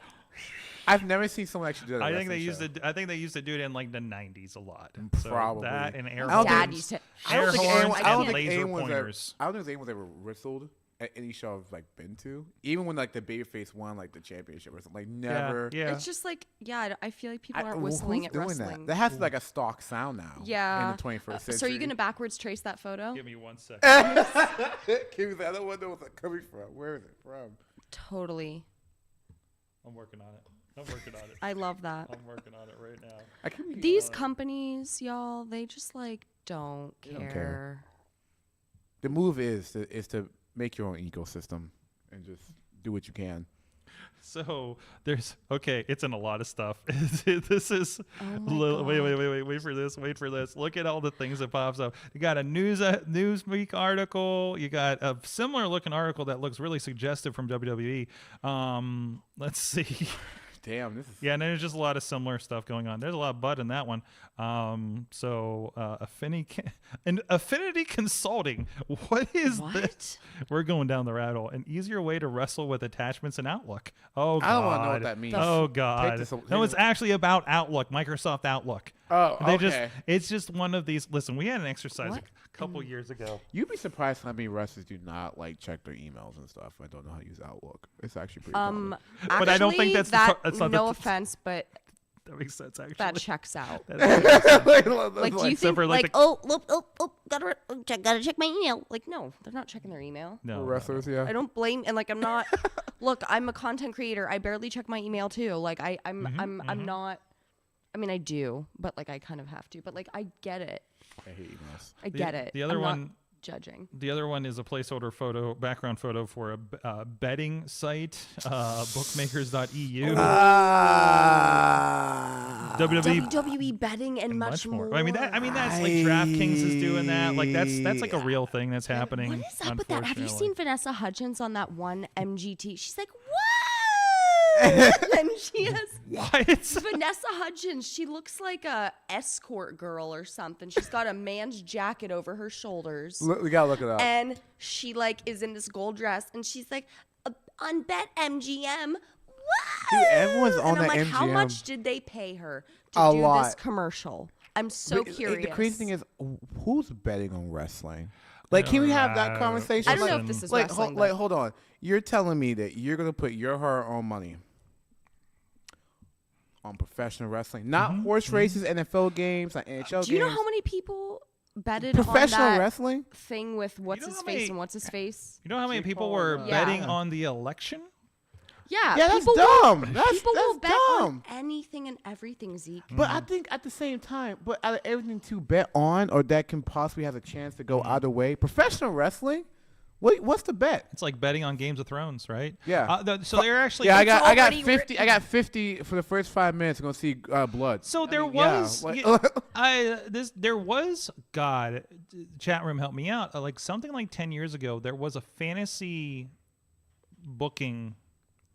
I've never seen someone actually do that. I think they used to do it in like the 90s a lot. Probably. So that and air Dad horns. used to. Air horns I don't and think laser anyone's pointers. I don't think anyone's ever whistled at any show I've like been to. Even when like the babyface won like the championship or something. Like never. Yeah. It's just like I feel like people aren't whistling at doing wrestling. That has like a stock sound now. Yeah. In the 21st century. So are you gonna backwards trace that photo? Give me 1 second. Kimmy's like, I don't want to know what's coming from. Where is it from? Totally. I'm working on it. I love that. I'm working on it right now. These companies, y'all, they just like don't care. The move is to make your own ecosystem and just do what you can. So it's in a lot of stuff. This is wait for this. Look at all the things that pops up. You got a Newsweek article. You got a similar looking article that looks really suggestive from WWE. Let's see. Damn, this is and there's just a lot of similar stuff going on. There's a lot of butt in that one. Affinity Consulting. What is this? We're going down the rabbit hole. An easier way to wrestle with attachments in Outlook. Oh God. I don't want to know what that means. Oh God. No, it's actually about Outlook, Microsoft Outlook. Oh, okay. It's just one of these. Listen, we had an exercise a couple years ago. You'd be surprised how many wrestlers do not like check their emails and stuff. I don't know how to use Outlook. It's actually pretty common. But I don't think that's no offense, but that makes sense. Actually, that checks out. Like, do you think gotta check my email? Like, no, they're not checking their email. No, wrestlers, yeah. I don't blame, and like I'm not. Look, I'm a content creator. I barely check my email too. Like I'm not. I mean, I do, but like I kind of have to. But like I get it. I hate emails. I get it. The other I'm one. Not judging. The other one is a placeholder background photo for a betting site, bookmakers.eu. WWE betting and much more. I mean that's like DraftKings is doing that. Like that's like a real thing that's happening. What is up with that? Have you seen Vanessa Hudgens on that one MGT? She's like, whoa! And she has what? Vanessa Hudgens. She looks like a escort girl or something. She's got a man's jacket over her shoulders. We gotta look it up. And she like is in this gold dress, and she's like, on BetMGM. Dude, everyone's on and I'm that like, MGM. how much did they pay her to A do lot. this commercial? I'm so curious. The crazy thing is, who's betting on wrestling? Like, can we have that conversation? I don't know if this is like, wrestling. hold on. You're telling me that you're gonna put your hard-earned money on professional wrestling, not horse races, NFL games, like NHL games. Do you know how many people betted professional on that wrestling thing with what's his face and what's his face? You know how many people were betting on the election? Yeah, that's people dumb. Will, That's people will bet dumb. on anything and everything, Zeke. But I think at the same time, but out of everything to bet on or that can possibly have a chance to go either way, professional wrestling, what's the bet? It's like betting on Games of Thrones, right? Yeah. So they're actually. Yeah, I got already 50. I got 50 for the first 5 minutes. I'm gonna see blood. So there was God, chat room help me out. Like something like 10 years ago, there was a fantasy booking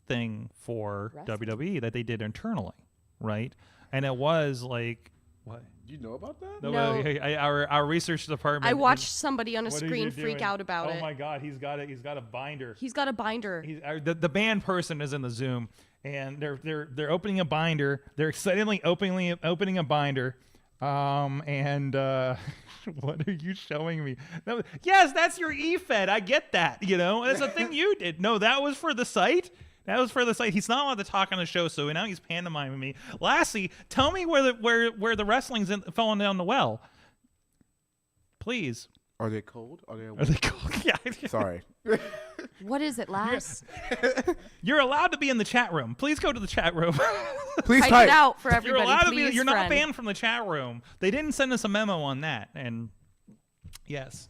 thing for WWE that they did internally, right? And it was like what? You know about that? No. No. Our research department. I watched somebody on a What are screen you freak doing? out about it. Oh my God, he's got it. He's got a binder. He's got a binder. The band person is in the Zoom, and they're opening a binder. They're excitedly opening a binder. What are you showing me? No, yes, that's your eFed. I get that. That's a thing you did. No, that was for the site. That was for the site. He's not allowed to talk on the show, so now he's pantomiming me. Lastly, tell me where the wrestling's falling down the well. Please. Are they cold? Are they cold? Yeah. Sorry. What is it, Lass? You're allowed to be in the chat room. Please go to the chat room. Please type it out for everybody. You're allowed to be. Please, You're not friend. banned from the chat room. They didn't send us a memo on that. And yes.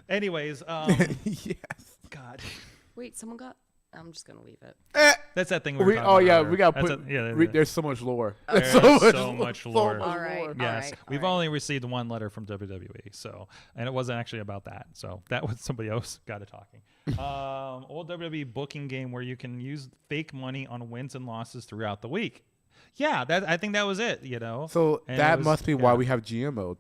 Anyways, Yes. God. Wait, someone got. I'm just gonna leave it. That's that thing we were talking about we earlier. got That's put. There's so much lore. There's so much lore. All right. Yes, all we've right. only received one letter from WWE, and it wasn't actually about that. So that was somebody else got it talking. Old WWE booking game where you can use fake money on wins and losses throughout the week. Yeah, I think that was it. So And that it was- must be why we have GM mode.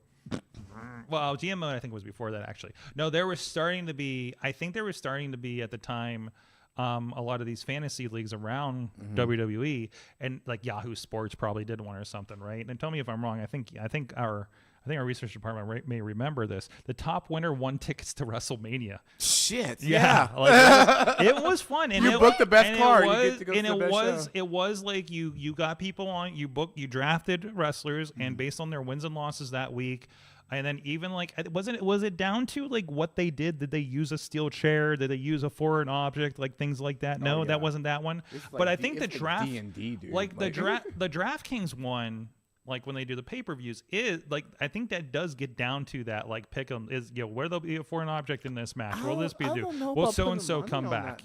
Well, GM mode I think was before that actually. No, there was starting to be. I think there was starting to be at the time. A lot of these fantasy leagues around WWE, and like Yahoo Sports probably did one or something, right? And tell me if I'm wrong. I think our research department may remember this. The top winner won tickets to WrestleMania. Shit. Yeah, like, it was fun. And You booked the best card. You get to go to the best show. It was like you got people on. You drafted wrestlers, and based on their wins and losses that week. And then even like, was it down to like what they did? Did they use a steel chair? Did they use a foreign object? Like things like that? No, that wasn't that one. But I think the draft, D&D, dude. like the DraftKings one, like when they do the pay-per-views, is like I think that does get down to that. Like pick them is where there'll be a foreign object in this match. Will this be will so and so come back?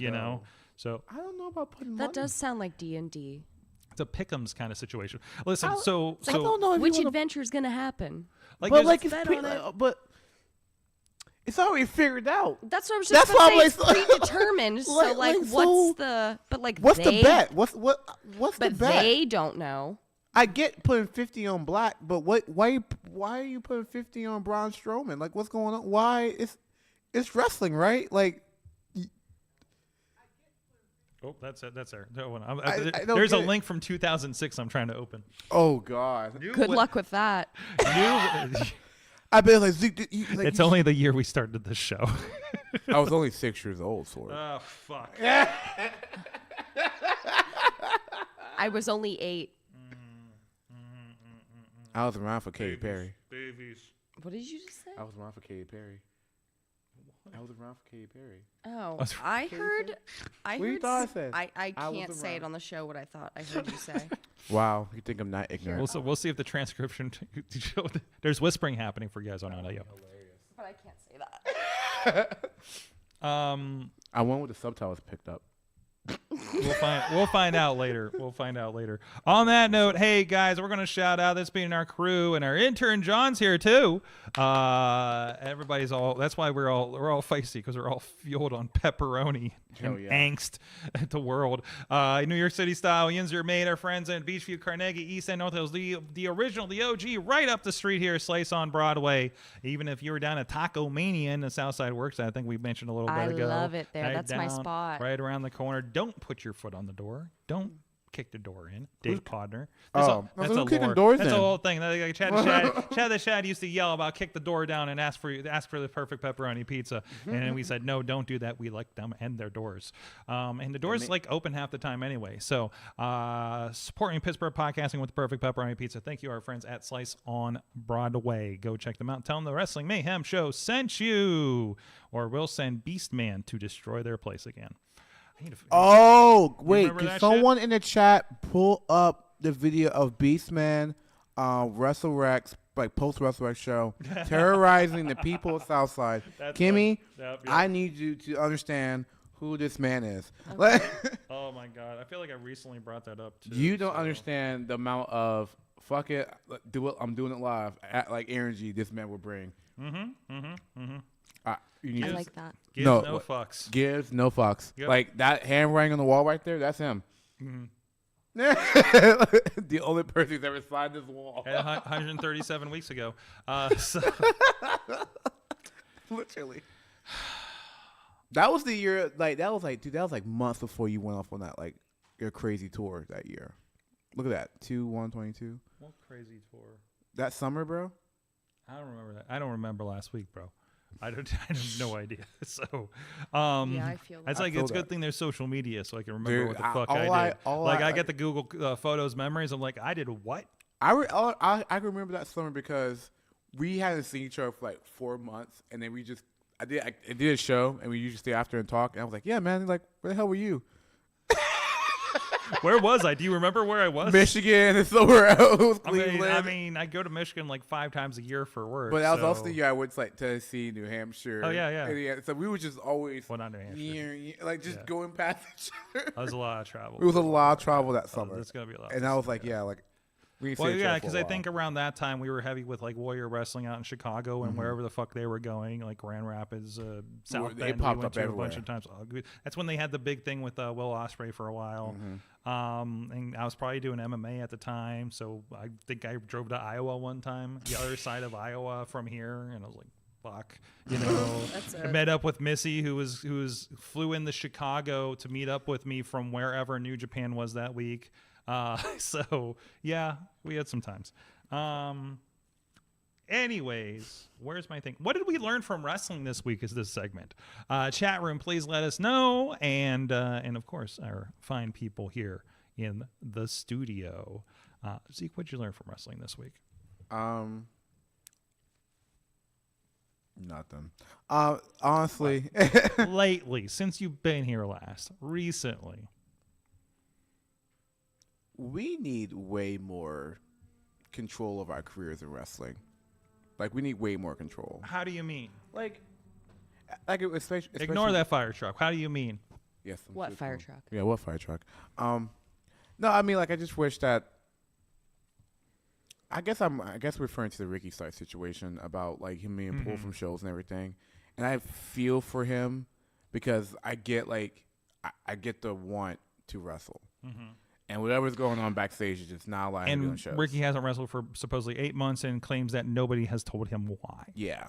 So I don't know about putting. That does sound like D&D. it's a pick'ems kind of situation. Listen, I don't know if which you wanna, adventure is gonna happen. Like, but like bet on it. but it's already figured out. That's what I was just about to say. It's predetermined. So like, what's the bet? What's the bet? But they don't know. I get putting 50 on Black, but why are you putting 50 on Braun Strowman? Like, what's going on? Why it's wrestling, right? Like, oh, that's it. That's there. That one. I don't There's a get it. link from 2006. I'm trying to open. oh God, Good luck with that. I bet like, Zeke, It's only the year we started this show. I was only 6 years old, Sword. Oh fuck. I was only 8. I was around for Katy Perry. Babies. What did you just say? I was around for Katy Perry. I was around for Katy Perry. Oh, That's I heard. What you thought I said? I I was can't say it around. on the show what I thought I heard you say. Wow, you think I'm not ignorant? We'll see if the transcription showed. There's whispering happening for you guys on audio. But I can't say that. I went with the subtitles picked up. We'll find out later. We'll find out later. On that note, hey guys, we're gonna shout out this being our crew and our intern John's here too. Everybody's all. That's why we're all feisty because we're all fueled on pepperoni and angst at the world. New York City style. Yinzer made our friends in Beachview, Carnegie, East End, North Hills. The original, the OG, right up the street here, Slice on Broadway. Even if you were down at Taco Mania in the Southside Works, I think we mentioned a little bit ago. I love it there. Right That's my down, spot. Right around the corner. Don't put your foot on the door. Don't kick the door in. Dave Podner. Oh, that's who's a kicking lore. doors That's in? a whole thing. Like Chad the Shad used to yell about kick the door down and ask for the perfect pepperoni pizza. And we said, no, don't do that. We like them and their doors. And the doors like open half the time anyway. So supporting Pittsburgh podcasting with the perfect pepperoni pizza. Thank you, our friends at Slice on Broadway. Go check them out. Tell them the Wrestling Mayhem Show sent you, or we'll send Beastman to destroy their place again. Oh, wait. remember Can that someone in the chat pull up the video of Beastman, WrestleRex, like post-WrestleRex show, terrorizing the people of Southside? Kimmi, Yep. I need you to understand who this man is. Oh my God, I feel like I recently brought that up too. You don't understand the amount of fuck it, do it. I'm doing it live. Like energy this man will bring. I like that. Gives no fucks. Gives no fucks. Yep. Like that handwriting on the wall right there. That's him. The only person who's ever signed this wall. 137 weeks ago. Literally. That was the year. Like that was like months before you went off on that like your crazy tour that year. Look at that 2/1/22. What crazy tour? That summer, bro. I don't remember that. I don't remember last week, bro. I have no idea. So, Yeah, I feel that. it's like feel it's a good that. thing there's social media, so I can remember Dude, what the fuck all I did. I- I get the Google Photos memories. I'm like, I did what? I can remember that summer because we hadn't seen each other for like 4 months, and then I did a show, and we used to stay after and talk, and I was like, yeah, man, like where the hell were you? Where was I? Do you remember where I was? Michigan and somewhere else. I Cleveland. mean, I go to Michigan like 5 times a year for work. But that was so. also the year I went to like Tennessee, New Hampshire. Oh, yeah. And so we were just always Well, not New Hampshire. like just going past each other. That was a lot of travel. It was a lot of travel that summer. There's gonna be a lot. And I was like, yeah, like we Well, yeah, because I think around that time we were heavy with like Warrior Wrestling out in Chicago and wherever the fuck they were going, like Grand Rapids, South They Bend. popped we went up to everywhere. a bunch of times. That's when they had the big thing with Will Ospreay for a while. And I was probably doing MMA at the time, so I think I drove to Iowa one time, the other side of Iowa from here, and I was like, fuck, you know. I met up with Missy, who flew into Chicago to meet up with me from wherever New Japan was that week. So yeah, we had some times. Anyways, where's my thing? What did we learn from wrestling this week is this segment. Chat room, please let us know. And of course, our fine people here in the studio. Zeke, what'd you learn from wrestling this week? Nothing. Honestly. Lately, since you've been here last, recently. We need way more control of our careers in wrestling. Like, we need way more control. How do you mean? Like especially Ignore that fire truck. How do you mean? Yes. What fire truck? Yeah, what fire truck? No, I mean, like, I just wish that. I guess referring to the Ricky Starks situation about like him being pulled from shows and everything, and I feel for him because I get the want to wrestle. And whatever's going on backstage is just not allowing him to do shows. Ricky hasn't wrestled for supposedly 8 months and claims that nobody has told him why. Yeah.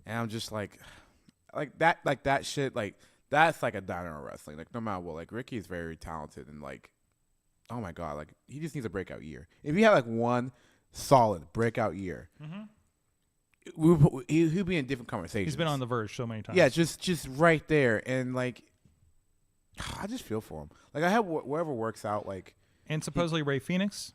And I'm just like that shit, like, that's like a downer of wrestling. Like, no matter what, like, Ricky is very talented and, like, oh my God, like, he just needs a breakout year. If he had, like, one solid breakout year, he'd be in different conversations. He's been on the verge so many times. Yeah, just right there. And, like, I just feel for him. Like, I have whatever works out, like. And supposedly Ray Phoenix.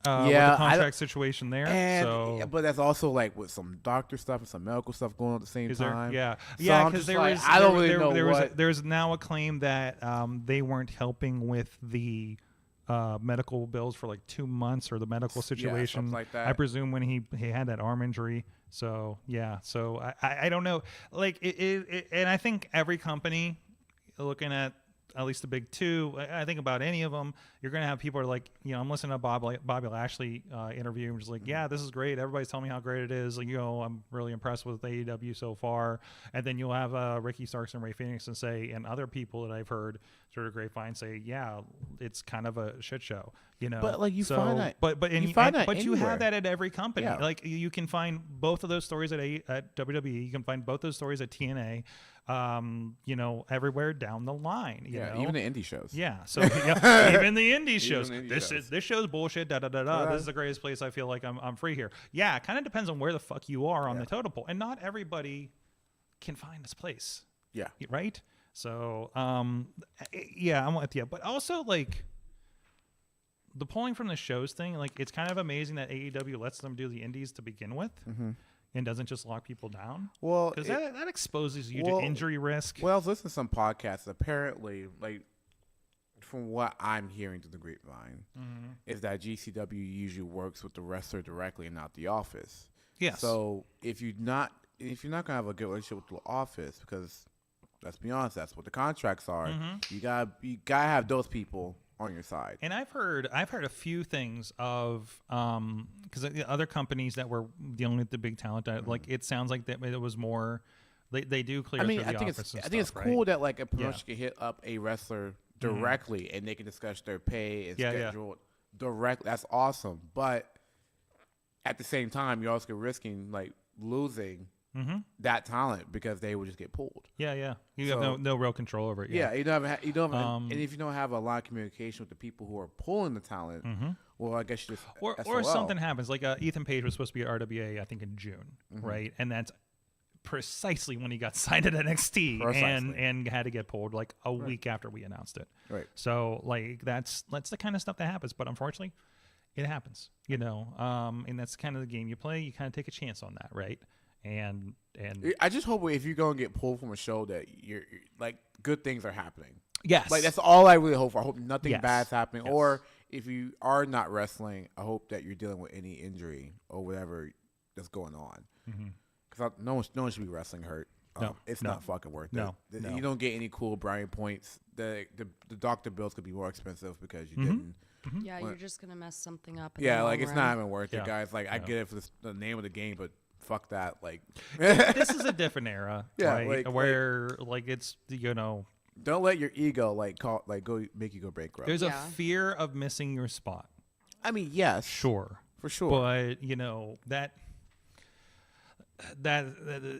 Yeah, with the contract situation there. Yeah, but that's also like with some doctor stuff and some medical stuff going on at the same time. Yeah, So yeah, I'm because just like, I don't really know there's now a claim that they weren't helping with the medical bills for like 2 months or the medical situation. something like that. I presume when he had that arm injury. So yeah, so I don't know. Like it, and I think every company looking at least the big two, I think about any of them, you're going to have people who are like, you know, I'm listening to Bobby Lashley interview and just like, yeah, this is great. Everybody's telling me how great it is. Like, you know, I'm really impressed with AEW so far. And then you'll have Ricky Starks and Ray Phoenix and say, and other people that I've heard sort of grapevine say, yeah, it's kind of a shit show, you know. But like you find that, you have that at every company. Yeah. Like you can find both of those stories at WWE. You can find both those stories at TNA. You know, everywhere down the line. You know? Even the indie shows. Yeah, so even the indie shows. Even the indie This show's bullshit. This is the greatest place. I feel like I'm free here. Yeah, it kind of depends on where the fuck you are on the totem pole, and not everybody can find this place. Yeah, right. So, yeah, I'm with you, but also like the pulling from the shows thing. Like, it's kind of amazing that AEW lets them do the indies to begin with. and doesn't just lock people down? Well, because that exposes you to injury risk. Well, I was listening to some podcasts. Apparently, like from what I'm hearing through the grapevine, is that GCW usually works with the wrestler directly and not the office. Yes. So if you're not gonna have a good relationship with the office, because let's be honest, that's what the contracts are. You gotta have those people on your side. And I've heard a few things of because other companies that were dealing with the big talent, like it sounds like that it was more they do clear. I mean, through the office I think it's cool that like a promotion Yeah. can hit up a wrestler directly and they can discuss their pay and schedule directly. That's awesome. But at the same time, you're also risking like losing that talent because they would just get pulled. Yeah. You have no real control over it. Yeah, you don't have, and if you don't have a lot of communication with the people who are pulling the talent, well, I guess you just or SOL. something happens. Like Ethan Page was supposed to be at RWA, I think in June, right? And that's precisely when he got signed at NXT and had to get pulled like a week after we announced it. Right. So like that's the kind of stuff that happens. But unfortunately, it happens. You know, and that's kind of the game you play. You kind of take a chance on that, right? And I just hope if you're gonna get pulled from a show that you're like good things are happening. Yes. Like that's all I really hope for. I hope nothing Yes. bad's happening. Yes. Or if you are not wrestling, I hope that you're dealing with any injury or whatever that's going on. Because no one should be wrestling hurt. It's not fucking worth it. You don't get any cool brownie points. The doctor bills could be more expensive because you didn't. Yeah, you're just gonna mess something up. In Yeah, the like long it's run. not even worth it, guys. Like I get it for the name of the game, but fuck that. Like this is a different era, Yeah, right? like- Where like it's don't let your ego go make you go bankrupt. there's a fear of missing your spot. I mean, yes, Sure, for sure. but that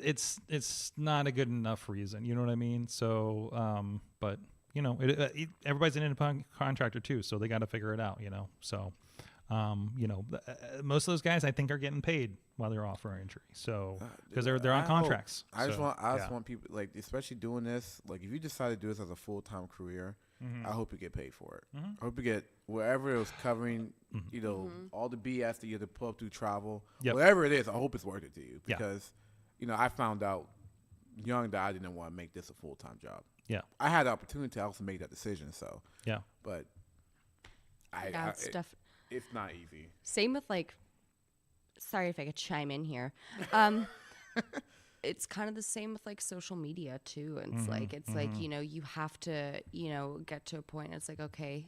it's not a good enough reason. You know what I mean? So, but everybody's an independent contractor too, so they got to figure it out. So. Most of those guys I think are getting paid while they're off for an injury. So because they're on contracts. I just want people like, especially doing this. Like if you decide to do this as a full-time career, I hope you get paid for it. I hope you get wherever it was covering, all the BS that you had to pull up through travel, whatever it is. I hope it's worth it to you because, I found out young that I didn't want to make this a full-time job. Yeah, I had the opportunity to also make that decision. So but it's not easy. Same with sorry if I could chime in here. It's kind of the same with social media too. It's you have to, get to a point. It's like, okay,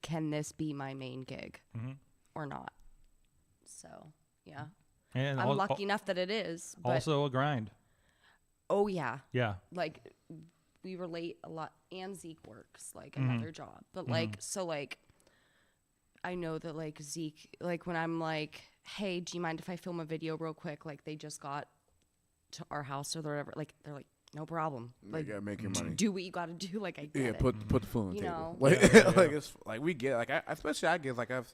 can this be my main gig or not? So yeah, and I'm lucky enough that it is. But also a grind. Oh yeah. Yeah. Like we relate a lot, and Zeke works another job, but I know that Zeke, when I'm like, hey, do you mind if I film a video real quick? They just got to our house or whatever. They're like, no problem. You gotta make your money. Do what you gotta do. I get it. Put the food on the table. It's we get especially I get I've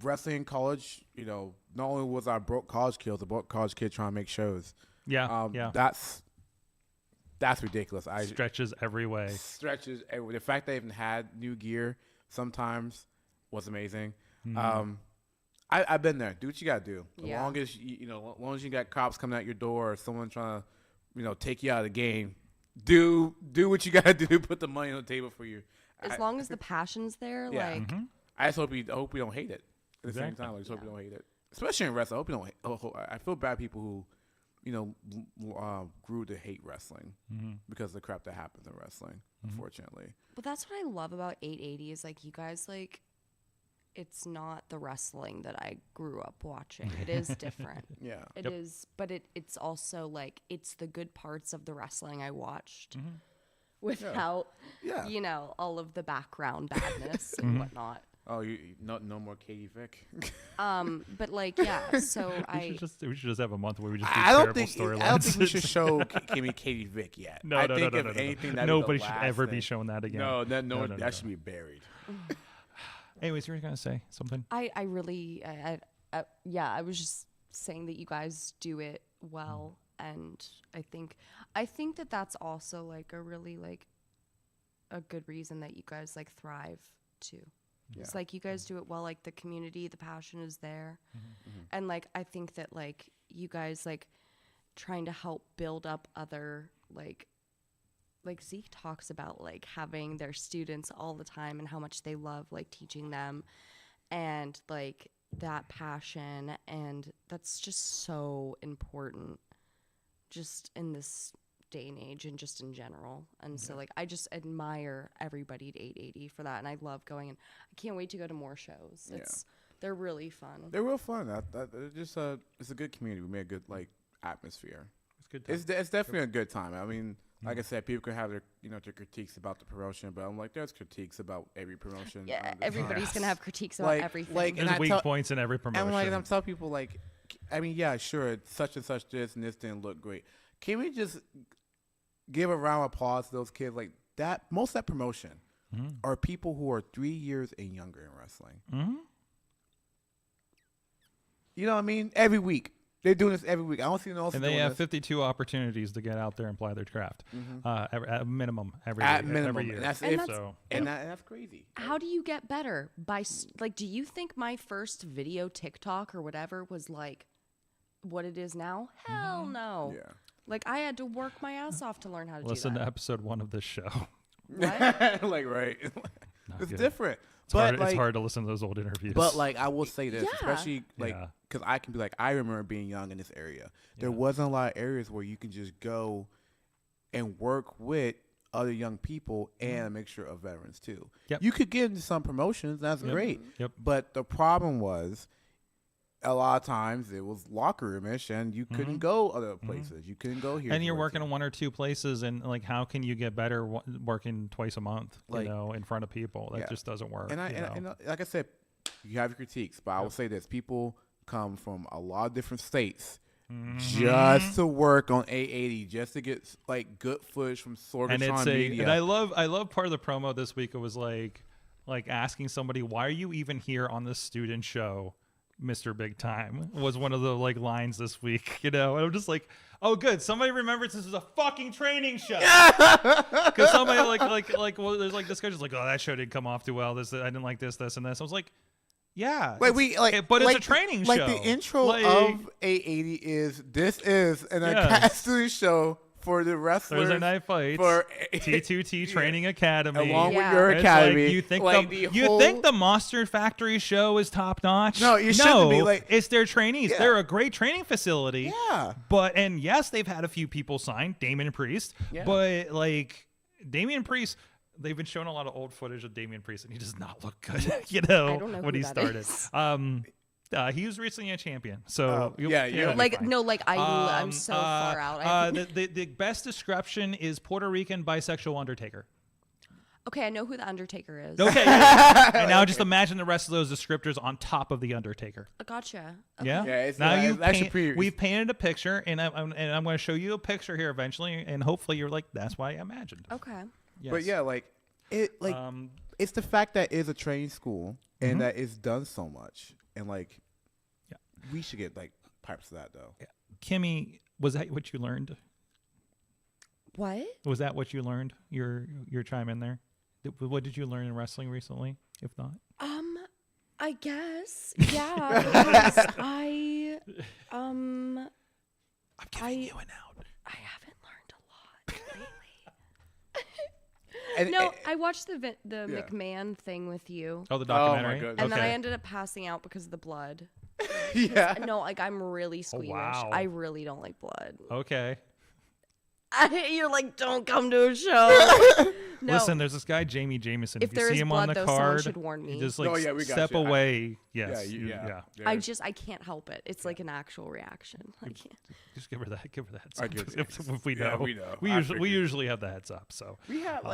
wrestling in college. Not only was I broke college kids, a broke college kid trying to make shows. Yeah. That's ridiculous. Stretches every way. Stretches every. The fact they even had new gear sometimes was amazing. I've been there. Do what you gotta do. As long as long as you got cops coming out your door or someone trying to take you out of the game, do what you gotta do. Put the money on the table for you. As long as the passion's there, I just hope you don't hate it. At the same time, I just hope you don't hate it. Especially in wrestling, I hope you don't. I feel bad people who grew to hate wrestling because of the crap that happens in wrestling. Unfortunately. But that's what I love about 880 is you guys it's not the wrestling that I grew up watching. It is different. It is, but it's also it's the good parts of the wrestling I watched without all of the background badness and whatnot. Oh, you no more Katie Vick. But so we should just have a month where we just do I don't terrible think storylines. I don't think we should show Kimmi Katie Vick yet. No. Anything, nobody should ever be showing that again. No, that should be buried. Anyways, you were gonna say something. I really I was just saying that you guys do it well, and I think that that's also a really a good reason that you guys thrive too. Yeah. It's you guys do it well. The community, the passion is there, and I think that you guys like trying to help build up other like Zeke talks about like having their students all the time and how much they love like teaching them and like that passion, and that's just so important just in this day and age and just in general. And so like I just admire everybody at 880 for that, and I love going, and I can't wait to go to more shows. They're really fun. They're real fun. It's a good community. We made a good like atmosphere. It's good time. It's definitely a good time. I mean, like I said, people can have their their critiques about the promotion, but I'm like, there's critiques about every promotion. Yeah, everybody's gonna have critiques about everything. There's weak points in every promotion. And I'm telling people like, I mean, yeah, sure, such and such this and this didn't look great. Can we just give a round of applause to those kids? Like that, most of that promotion are people who are 3 years and younger in wrestling. Mm-hmm. You know what I mean? Every week. They're doing this every week. I don't see no one else and doing they have this. 52 opportunities to get out there and apply their craft. At minimum every year. And that's, and that's crazy. How do you get better? By like, do you think my first video TikTok or whatever was like what it is now? Hell no. Yeah. Like I had to work my ass off to learn how to Listen do that. to episode 1 of this show. What? Like, right. It's good. different. It's hard to listen to those old interviews. But like I will say this, Yeah. especially like because I can be like, I remember being young in this area. There wasn't a lot of areas where you can just go and work with other young people and a mixture of veterans too. Yep. You could get into some promotions, that's great. Yep. But the problem was a lot of times it was locker roomish and you couldn't go other places. You couldn't go here. And you're working in 1 or 2 places, and like, how can you get better working twice a month? Like, in front of people, that just doesn't work. And like I said, you have your critiques, but I will say this: people come from a lot of different states just to work on 880, just to get like good footage from Sorgatron Media. And I love part of the promo this week. It was like asking somebody, why are you even here on this student show, Mr. Big Time, was one of the like lines this week, and I'm just like, oh good, somebody remembers this is a fucking training show. Because somebody well, there's like discussions like, oh, that show didn't come off too well, this I didn't like this and this. I was like, yeah, but it's a training show. Like the intro of 880 is an academy show for the wrestlers. Thursday Night Fights for T2T Training Academy, along with your academy. Like, you think the Monster Factory show is top notch? No, you shouldn't be. Like, it's their trainees. They're a great training facility. Yeah, and yes, they've had a few people signed, Damian Priest. Yeah. But like Damian Priest, they've been showing a lot of old footage of Damian Priest, and he does not look good. I don't know when he started. Is. He was recently a champion, so I'm so far out. The best description is Puerto Rican bisexual Undertaker. Okay, I know who the Undertaker is. Okay, and now just imagine the rest of those descriptors on top of the Undertaker. Gotcha. Okay. Yeah. We've painted a picture, and I'm going to show you a picture here eventually, and hopefully you're like, that's why I imagined. Okay. Yes. But yeah, it's the fact that it's a training school and that it's done so much. And we should get pipes to that though. Yeah. Kimmi, was that what you learned? What? Was that what you learned? Your chime in there. What did you learn in wrestling recently? If not, I guess because I'm giving you an out. I haven't learned a lot lately. I watched the McMahon thing with you. Oh, the documentary. Oh my goodness. And then I ended up passing out because of the blood. Yeah. No, I'm really squeamish. wow. I really don't like blood. Okay. You're like, don't come to a show. No. Listen, there's this guy, Jamie Jameson. If you see him blood, on the though, card, someone should warn me. just we got step you. away. Yes. Yeah. I can't help it. It's like an actual reaction. I can't. Just give her that. Give her that. I get it. If we know, we know. We usually have the heads up. So we have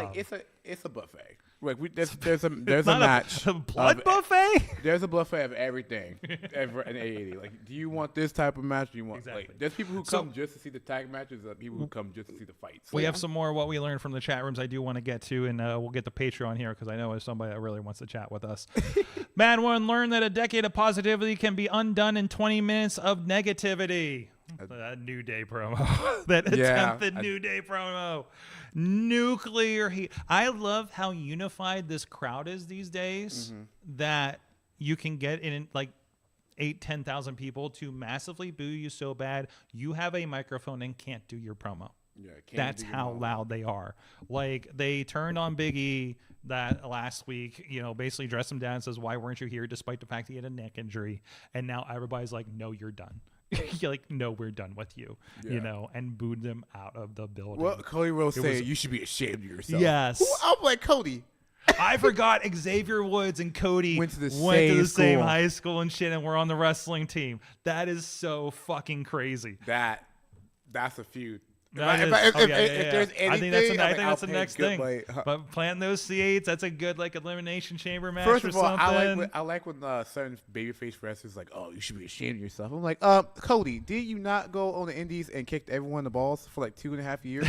it's a buffet. There's a match. A blood buffet. There's a buffet of everything. Ever in 880. Do you want this type of match? Do you want there's people who come just to see the tag matches. There's people who come just to see the fights. We have some more what we learned from the chat rooms. I do want to get to, and we'll get the Patreon here because I know there's somebody that really wants to chat with us. Man one learned that a decade of positivity can be undone in 20 minutes of negativity. That New Day promo. That attempted New Day promo. Nuclear heat. I love how unified this crowd is these days. That you can get in 10,000 people to massively boo you so bad you have a microphone and can't do your promo. Yeah, that's how loud they are. Like, they turned on Big E that last week, you know, basically dressed him down and says, why weren't you here, despite the fact he had a neck injury? And now everybody's like, no, you're done. You're like, no, we're done with you, you know, and booed them out of the building. Well, Cody Rhodes said, you should be ashamed of yourself. Yes. I'm like, Cody. I forgot Xavier Woods and Cody went to the same high school and shit, and we're on the wrestling team. That is so fucking crazy. That's a feud. If There's anything, I think that's the next thing. Like, but plant those seeds. That's a good elimination chamber match. First or of all, something. I like when certain babyface wrestlers like, oh, you should be ashamed of yourself. I'm like, Cody, did you not go on the Indies and kick everyone in the balls for like 2.5 years?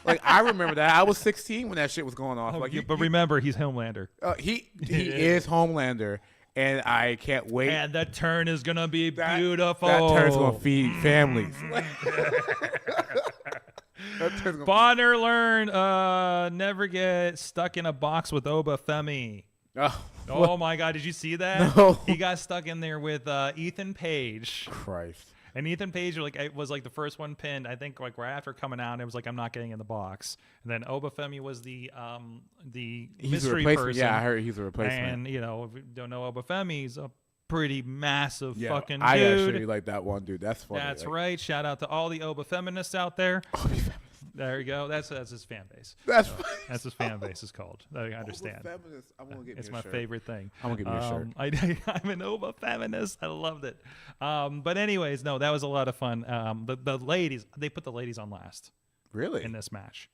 Like, I remember that. I was 16 when that shit was going on. But remember, he's Homelander. He is Homelander. And I can't wait. And the turn is gonna be beautiful. That turn's gonna feed families. Bonner learn never get stuck in a box with Oba Femi. Oh my God! Did you see that? No. He got stuck in there with Ethan Page. Christ. And Ethan Page was like the first one pinned. I think like right after coming out, it was like, I'm not getting in the box. And then Obafemi was the mystery person. Yeah, I heard he's a replacement. And you know, if you don't know Obafemi, he's a pretty massive fucking dude. I actually like that one dude. That's funny. That's right. Shout out to all the Oba feminists out there. There you go. That's his fan base. That's his fan base is called. I understand. It's my favorite thing. I'm gonna give you a shirt. I'm an Oba feminist. I loved it. But anyways, no, that was a lot of fun. The ladies, they put the ladies on last. Really? In this match.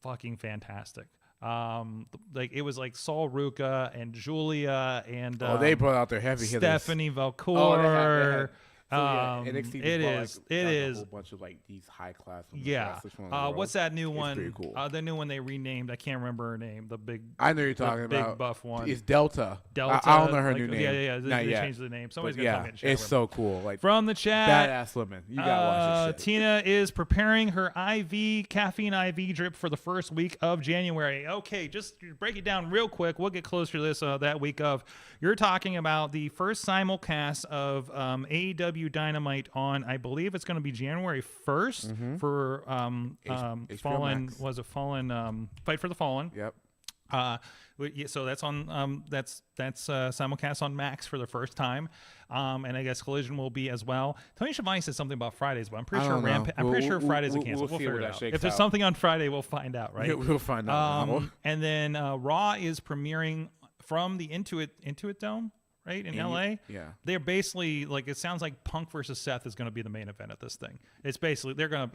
Fucking fantastic. Like it was like Saul Ruka and Julia and they brought out their heavy hitters. Stephanie Valcour. NXT it is. a whole bunch of like these high class. Yeah. What's that new one? Pretty cool. The new one they renamed. I can't remember her name. The big. I know you're talking about. Big buff one. It's Delta. Delta. I don't know her new name. Yeah. They changed the name. Somebody's gonna tell me in the chat. It's so cool. Like from the chat. Badass women. You gotta watch this shit. Tina is preparing her caffeine IV drip for the first week of January. Okay, just break it down real quick. We'll get closer to this that week of. You're talking about the first simulcast of AEW Dynamite on, I believe it's going to be January 1st for Fallen. Was it Fallen? Fight for the Fallen. Yep. So that's on that's simulcast on Max for the first time, and I guess Collision will be as well. Tony Schiavone said something about Fridays, but I'm pretty sure Fridays are canceled. We'll figure it out. If there's something on Friday, we'll find out, right? We'll find out. And then Raw is premiering from the Intuit Dome. Right in LA, yeah, they're basically like, it sounds like Punk versus Seth is going to be the main event of this thing. It's basically they're gonna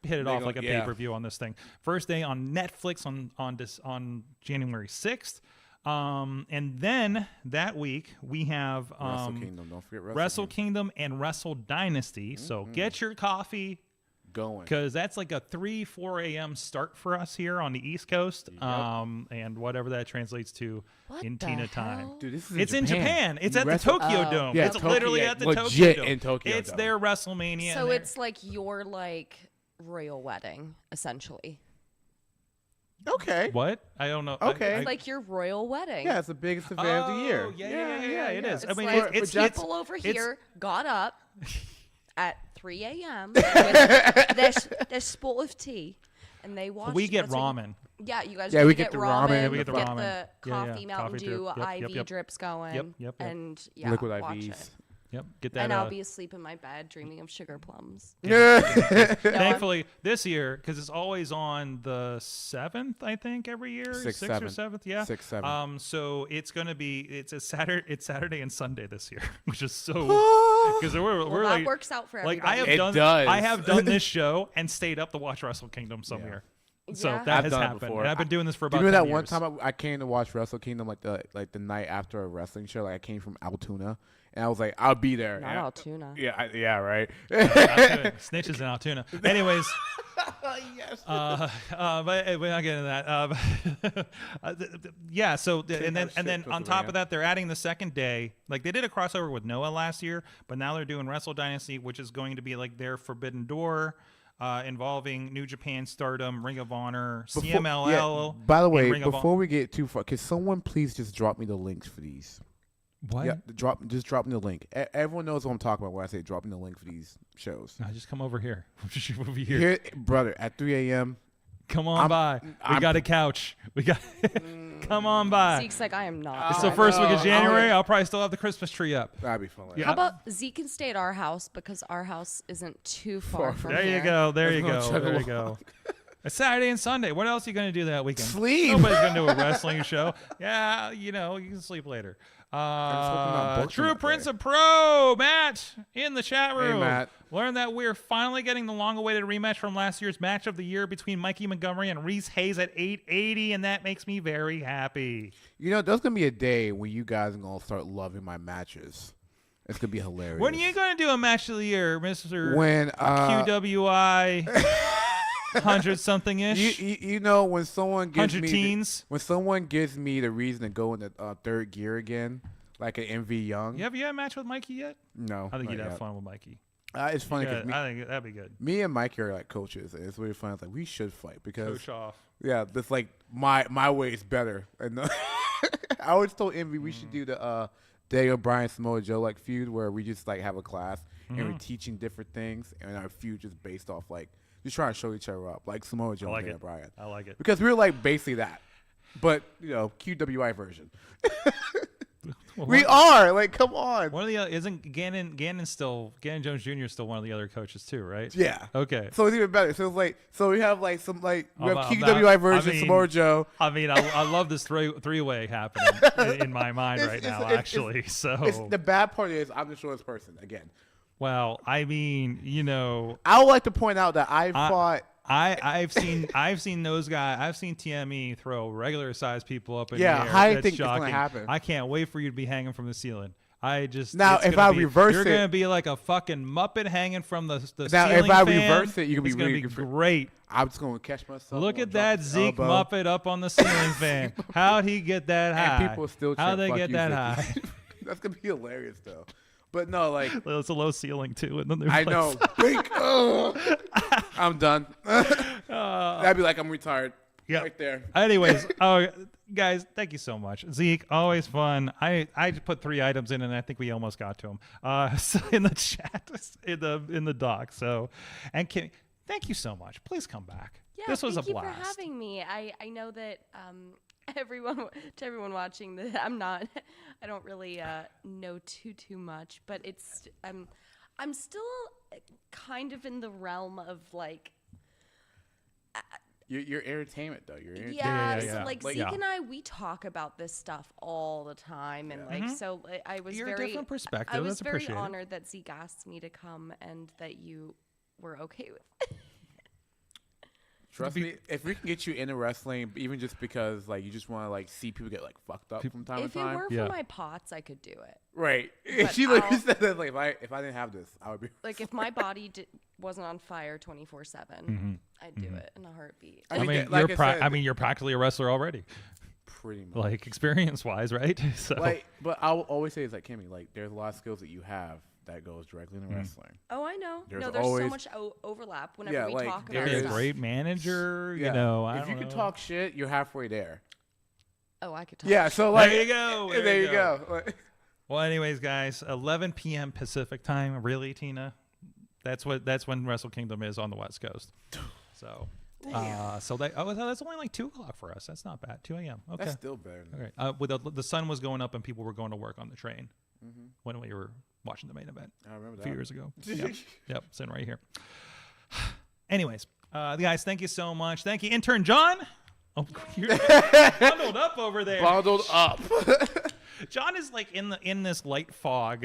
hit it off like a pay-per-view on this thing. First day on Netflix on January 6th, and then that week we have Wrestle Kingdom. Don't forget Wrestle Kingdom and Wrestle Dynasty. So get your coffee going, because that's like a 4 a.m. start for us here on the East Coast. And whatever that translates to in Tina time. Dude, it's in Japan. It's at the Tokyo Dome. Yeah, it's literally at the legit Tokyo Dome. In Tokyo it's Dome. their WrestleMania. So it's like your royal wedding, essentially. Okay. What? I don't know. Okay. It's like your royal wedding. Yeah, it's the biggest event of the year. Yeah, it is. It's I mean, like it's people over here got up at 3 a.m. with this bowl of tea, and they watched. We get ramen. Yeah, you guys. Yeah, we get the ramen. ramen. We get the ramen. The coffee, Mountain Coffee Dew, drip. IV drips going. Yep. And liquid watch IVs. it. Yep. Get that. And I'll be asleep in my bed dreaming of sugar plums. Thankfully, this year, because it's always on the 7th, I think, every year. 6th or 7th, yeah. 6th, 7th. So it's gonna be it's Saturday and Sunday this year, which is so because we're that like, works out for everybody. I have done this show and stayed up to watch Wrestle Kingdom some year. So that has happened. And I've been doing this for about 10 years. Do you remember that one time I came to watch Wrestle Kingdom like the night after a wrestling show? Like I came from Altoona, and I was like, I'll be there. Not Altoona. Yeah, right. Snitches in Altoona. Anyways. Yes. But we're not getting that. Yeah. So and then on top of that, they're adding the second day. Like they did a crossover with Noah last year, but now they're doing Wrestle Dynasty, which is going to be like their Forbidden Door. Involving New Japan, Stardom, Ring of Honor, CMLL. By the way, before we get too far, can someone please just drop me the links for these? What? Yeah, just dropping the link. Everyone knows what I'm talking about when I say dropping the link for these shows. No, just come over here. Just move here. Here, brother, at 3 a.m. Come on by. We got a couch. We got. Come on by. Zeke's like, I am not. It's the first week of January. I'll probably still have the Christmas tree up. That'd be fun. Yeah. How about Zeke can stay at our house because our house isn't too far from There here. you go. There you go. There you go. It's Saturday and Sunday. What else are you going to do that weekend? Sleep. Nobody's going to do a wrestling show. Yeah, you can sleep later. True Prince of Pro, Matt, in the chat room. Hey, Matt. Learned that we're finally getting the long-awaited rematch from last year's match of the year between Mikey Montgomery and Reese Hayes at 880, and that makes me very happy. There's going to be a day when you guys are going to start loving my matches. It's going to be hilarious. When are you going to do a match of the year, Mr. When QWI 100-something-ish? When someone gives 100 me teens? when someone gives me the reason to go into third gear again, like an MV Young. Have you had a match with Mikey yet? No. I think not you'd have yet. fun with Mikey. It's funny because I think that'd be good. me and Mikey are like coaches, and it's really fun. It's like we should fight because Coach off. yeah, that's like my way is better. And I always told Envy we should do the Daniel Bryan Samoa Joe like feud where we just like have a class and we're teaching different things, and our feud just based off like just trying to show each other up, like Samoa Joe and Daniel Bryan. I like it. Because we're like basically that, but QWI version. We are like, come on. One of the isn't Gannon Jones Jr. is still one of the other coaches too, right? Yeah. Okay. So it's even better. So it's like, we have like some like we have I'm QWI not- version, Samoa Joe. I mean, I love this three-way happening in my mind right now. Actually, so The bad part is I'm the shortest person again. well, I mean, I would like to point out that I've seen those guys. I've seen TME throw regular sized people up in the Yeah, air. how do you That's think it's gonna shocking. happen? I can't wait for you to be hanging from the ceiling. If reverse you're it- gonna be like a fucking Muppet hanging from the Now, ceiling if I fan, reverse it, you can be it's gonna really be good. great. I'm just gonna catch myself. Look I'm at gonna that drop the Zeke elbow. Muppet up on the ceiling fan. How'd he get that high? And people still How'd chant, they "Fuck get you, that Zeke." high? That's gonna be hilarious though. But no, like Well, it's a low ceiling too, and then there's I like- know. I'm done. That'd be like I'm retired. Yep. Right there. Anyways, guys, thank you so much. Zeke, always fun. I put 3 items in, and I think we almost got to them. So in the chat, in the doc. So, and Kimmi, thank you so much. Please come back. Yeah, this was thank a you blast. for having me. I know that everyone watching that I don't really know too much, but it's I'm still kind of in the realm of like. You're entertainment though. You're entertainment. Yeah, yeah. so like Like, Zeke yeah. and I, we talk about this stuff all the time, and like so I was You're a very different perspective. I was That's very appreciated. honored that Zeke asked me to come and that you were okay with it. Trust me, if we can get you into wrestling, even just because like you just want to like see people get like fucked up from time If to it time. were Yeah. for my pots, I could do it. Right. But She literally I'll- said that like if I didn't have this, I would be. Like if my body wasn't on fire 24/7, I'd do it in a heartbeat. I mean, like I said- you're practically a wrestler already, Pretty much. like experience-wise, right? So, But I will always say it's like Kimmi, like there's a lot of skills that you have that goes directly into wrestling. Oh, I know. There's There's so always- much overlap whenever Yeah, we like, talk you're about a stuff. great manager. Yeah. You know, if you can talk shit, you're halfway there. Oh, I could talk. Yeah. So like There you go. There you go. Like, Well, anyways, guys, 11 p.m. Pacific time. Really, Tina? That's when Wrestle Kingdom is on the West Coast. So, that's only like 2 o'clock for us. That's not bad. 2 a.m. Okay. That's still better. Okay. The sun was going up and people were going to work on the train when we were watching the main event I remember a that. few years ago. Yep, sitting right here. Anyways, guys, thank you so much. Thank you, intern John. Oh, you're bundled up over there. Bundled up. John is like in this light fog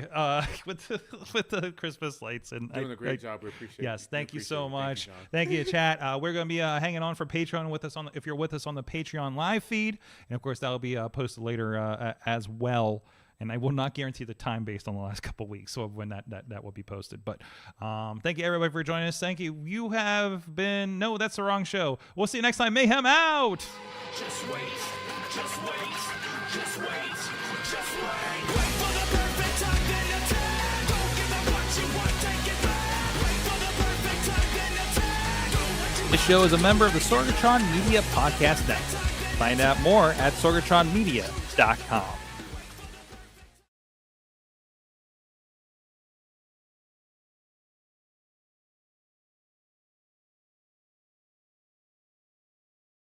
with the Christmas lights and Doing a great job. We appreciate it. Yes, thank you so much. John. Thank you, chat. We're going to be hanging on for Patreon with us if you're with us on the Patreon live feed, and of course that'll be posted later as well. And I will not guarantee the time based on the last couple of weeks, so when that will be posted. But thank you everybody for joining us. Thank you. You have been that's the wrong show. We'll see you next time. Mayhem out. Just wait, just wait, just wait, just wait. Wait for the perfect time, then attack. Don't give up what you want, take it back. Wait for the perfect time, then attack. Don't let you This show is a member of the Sorgatron Media Podcast Network. Find out more at sorgatronmedia.com.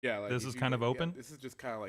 Yeah, like this if is you kind go- of yeah, open. this is just kind of like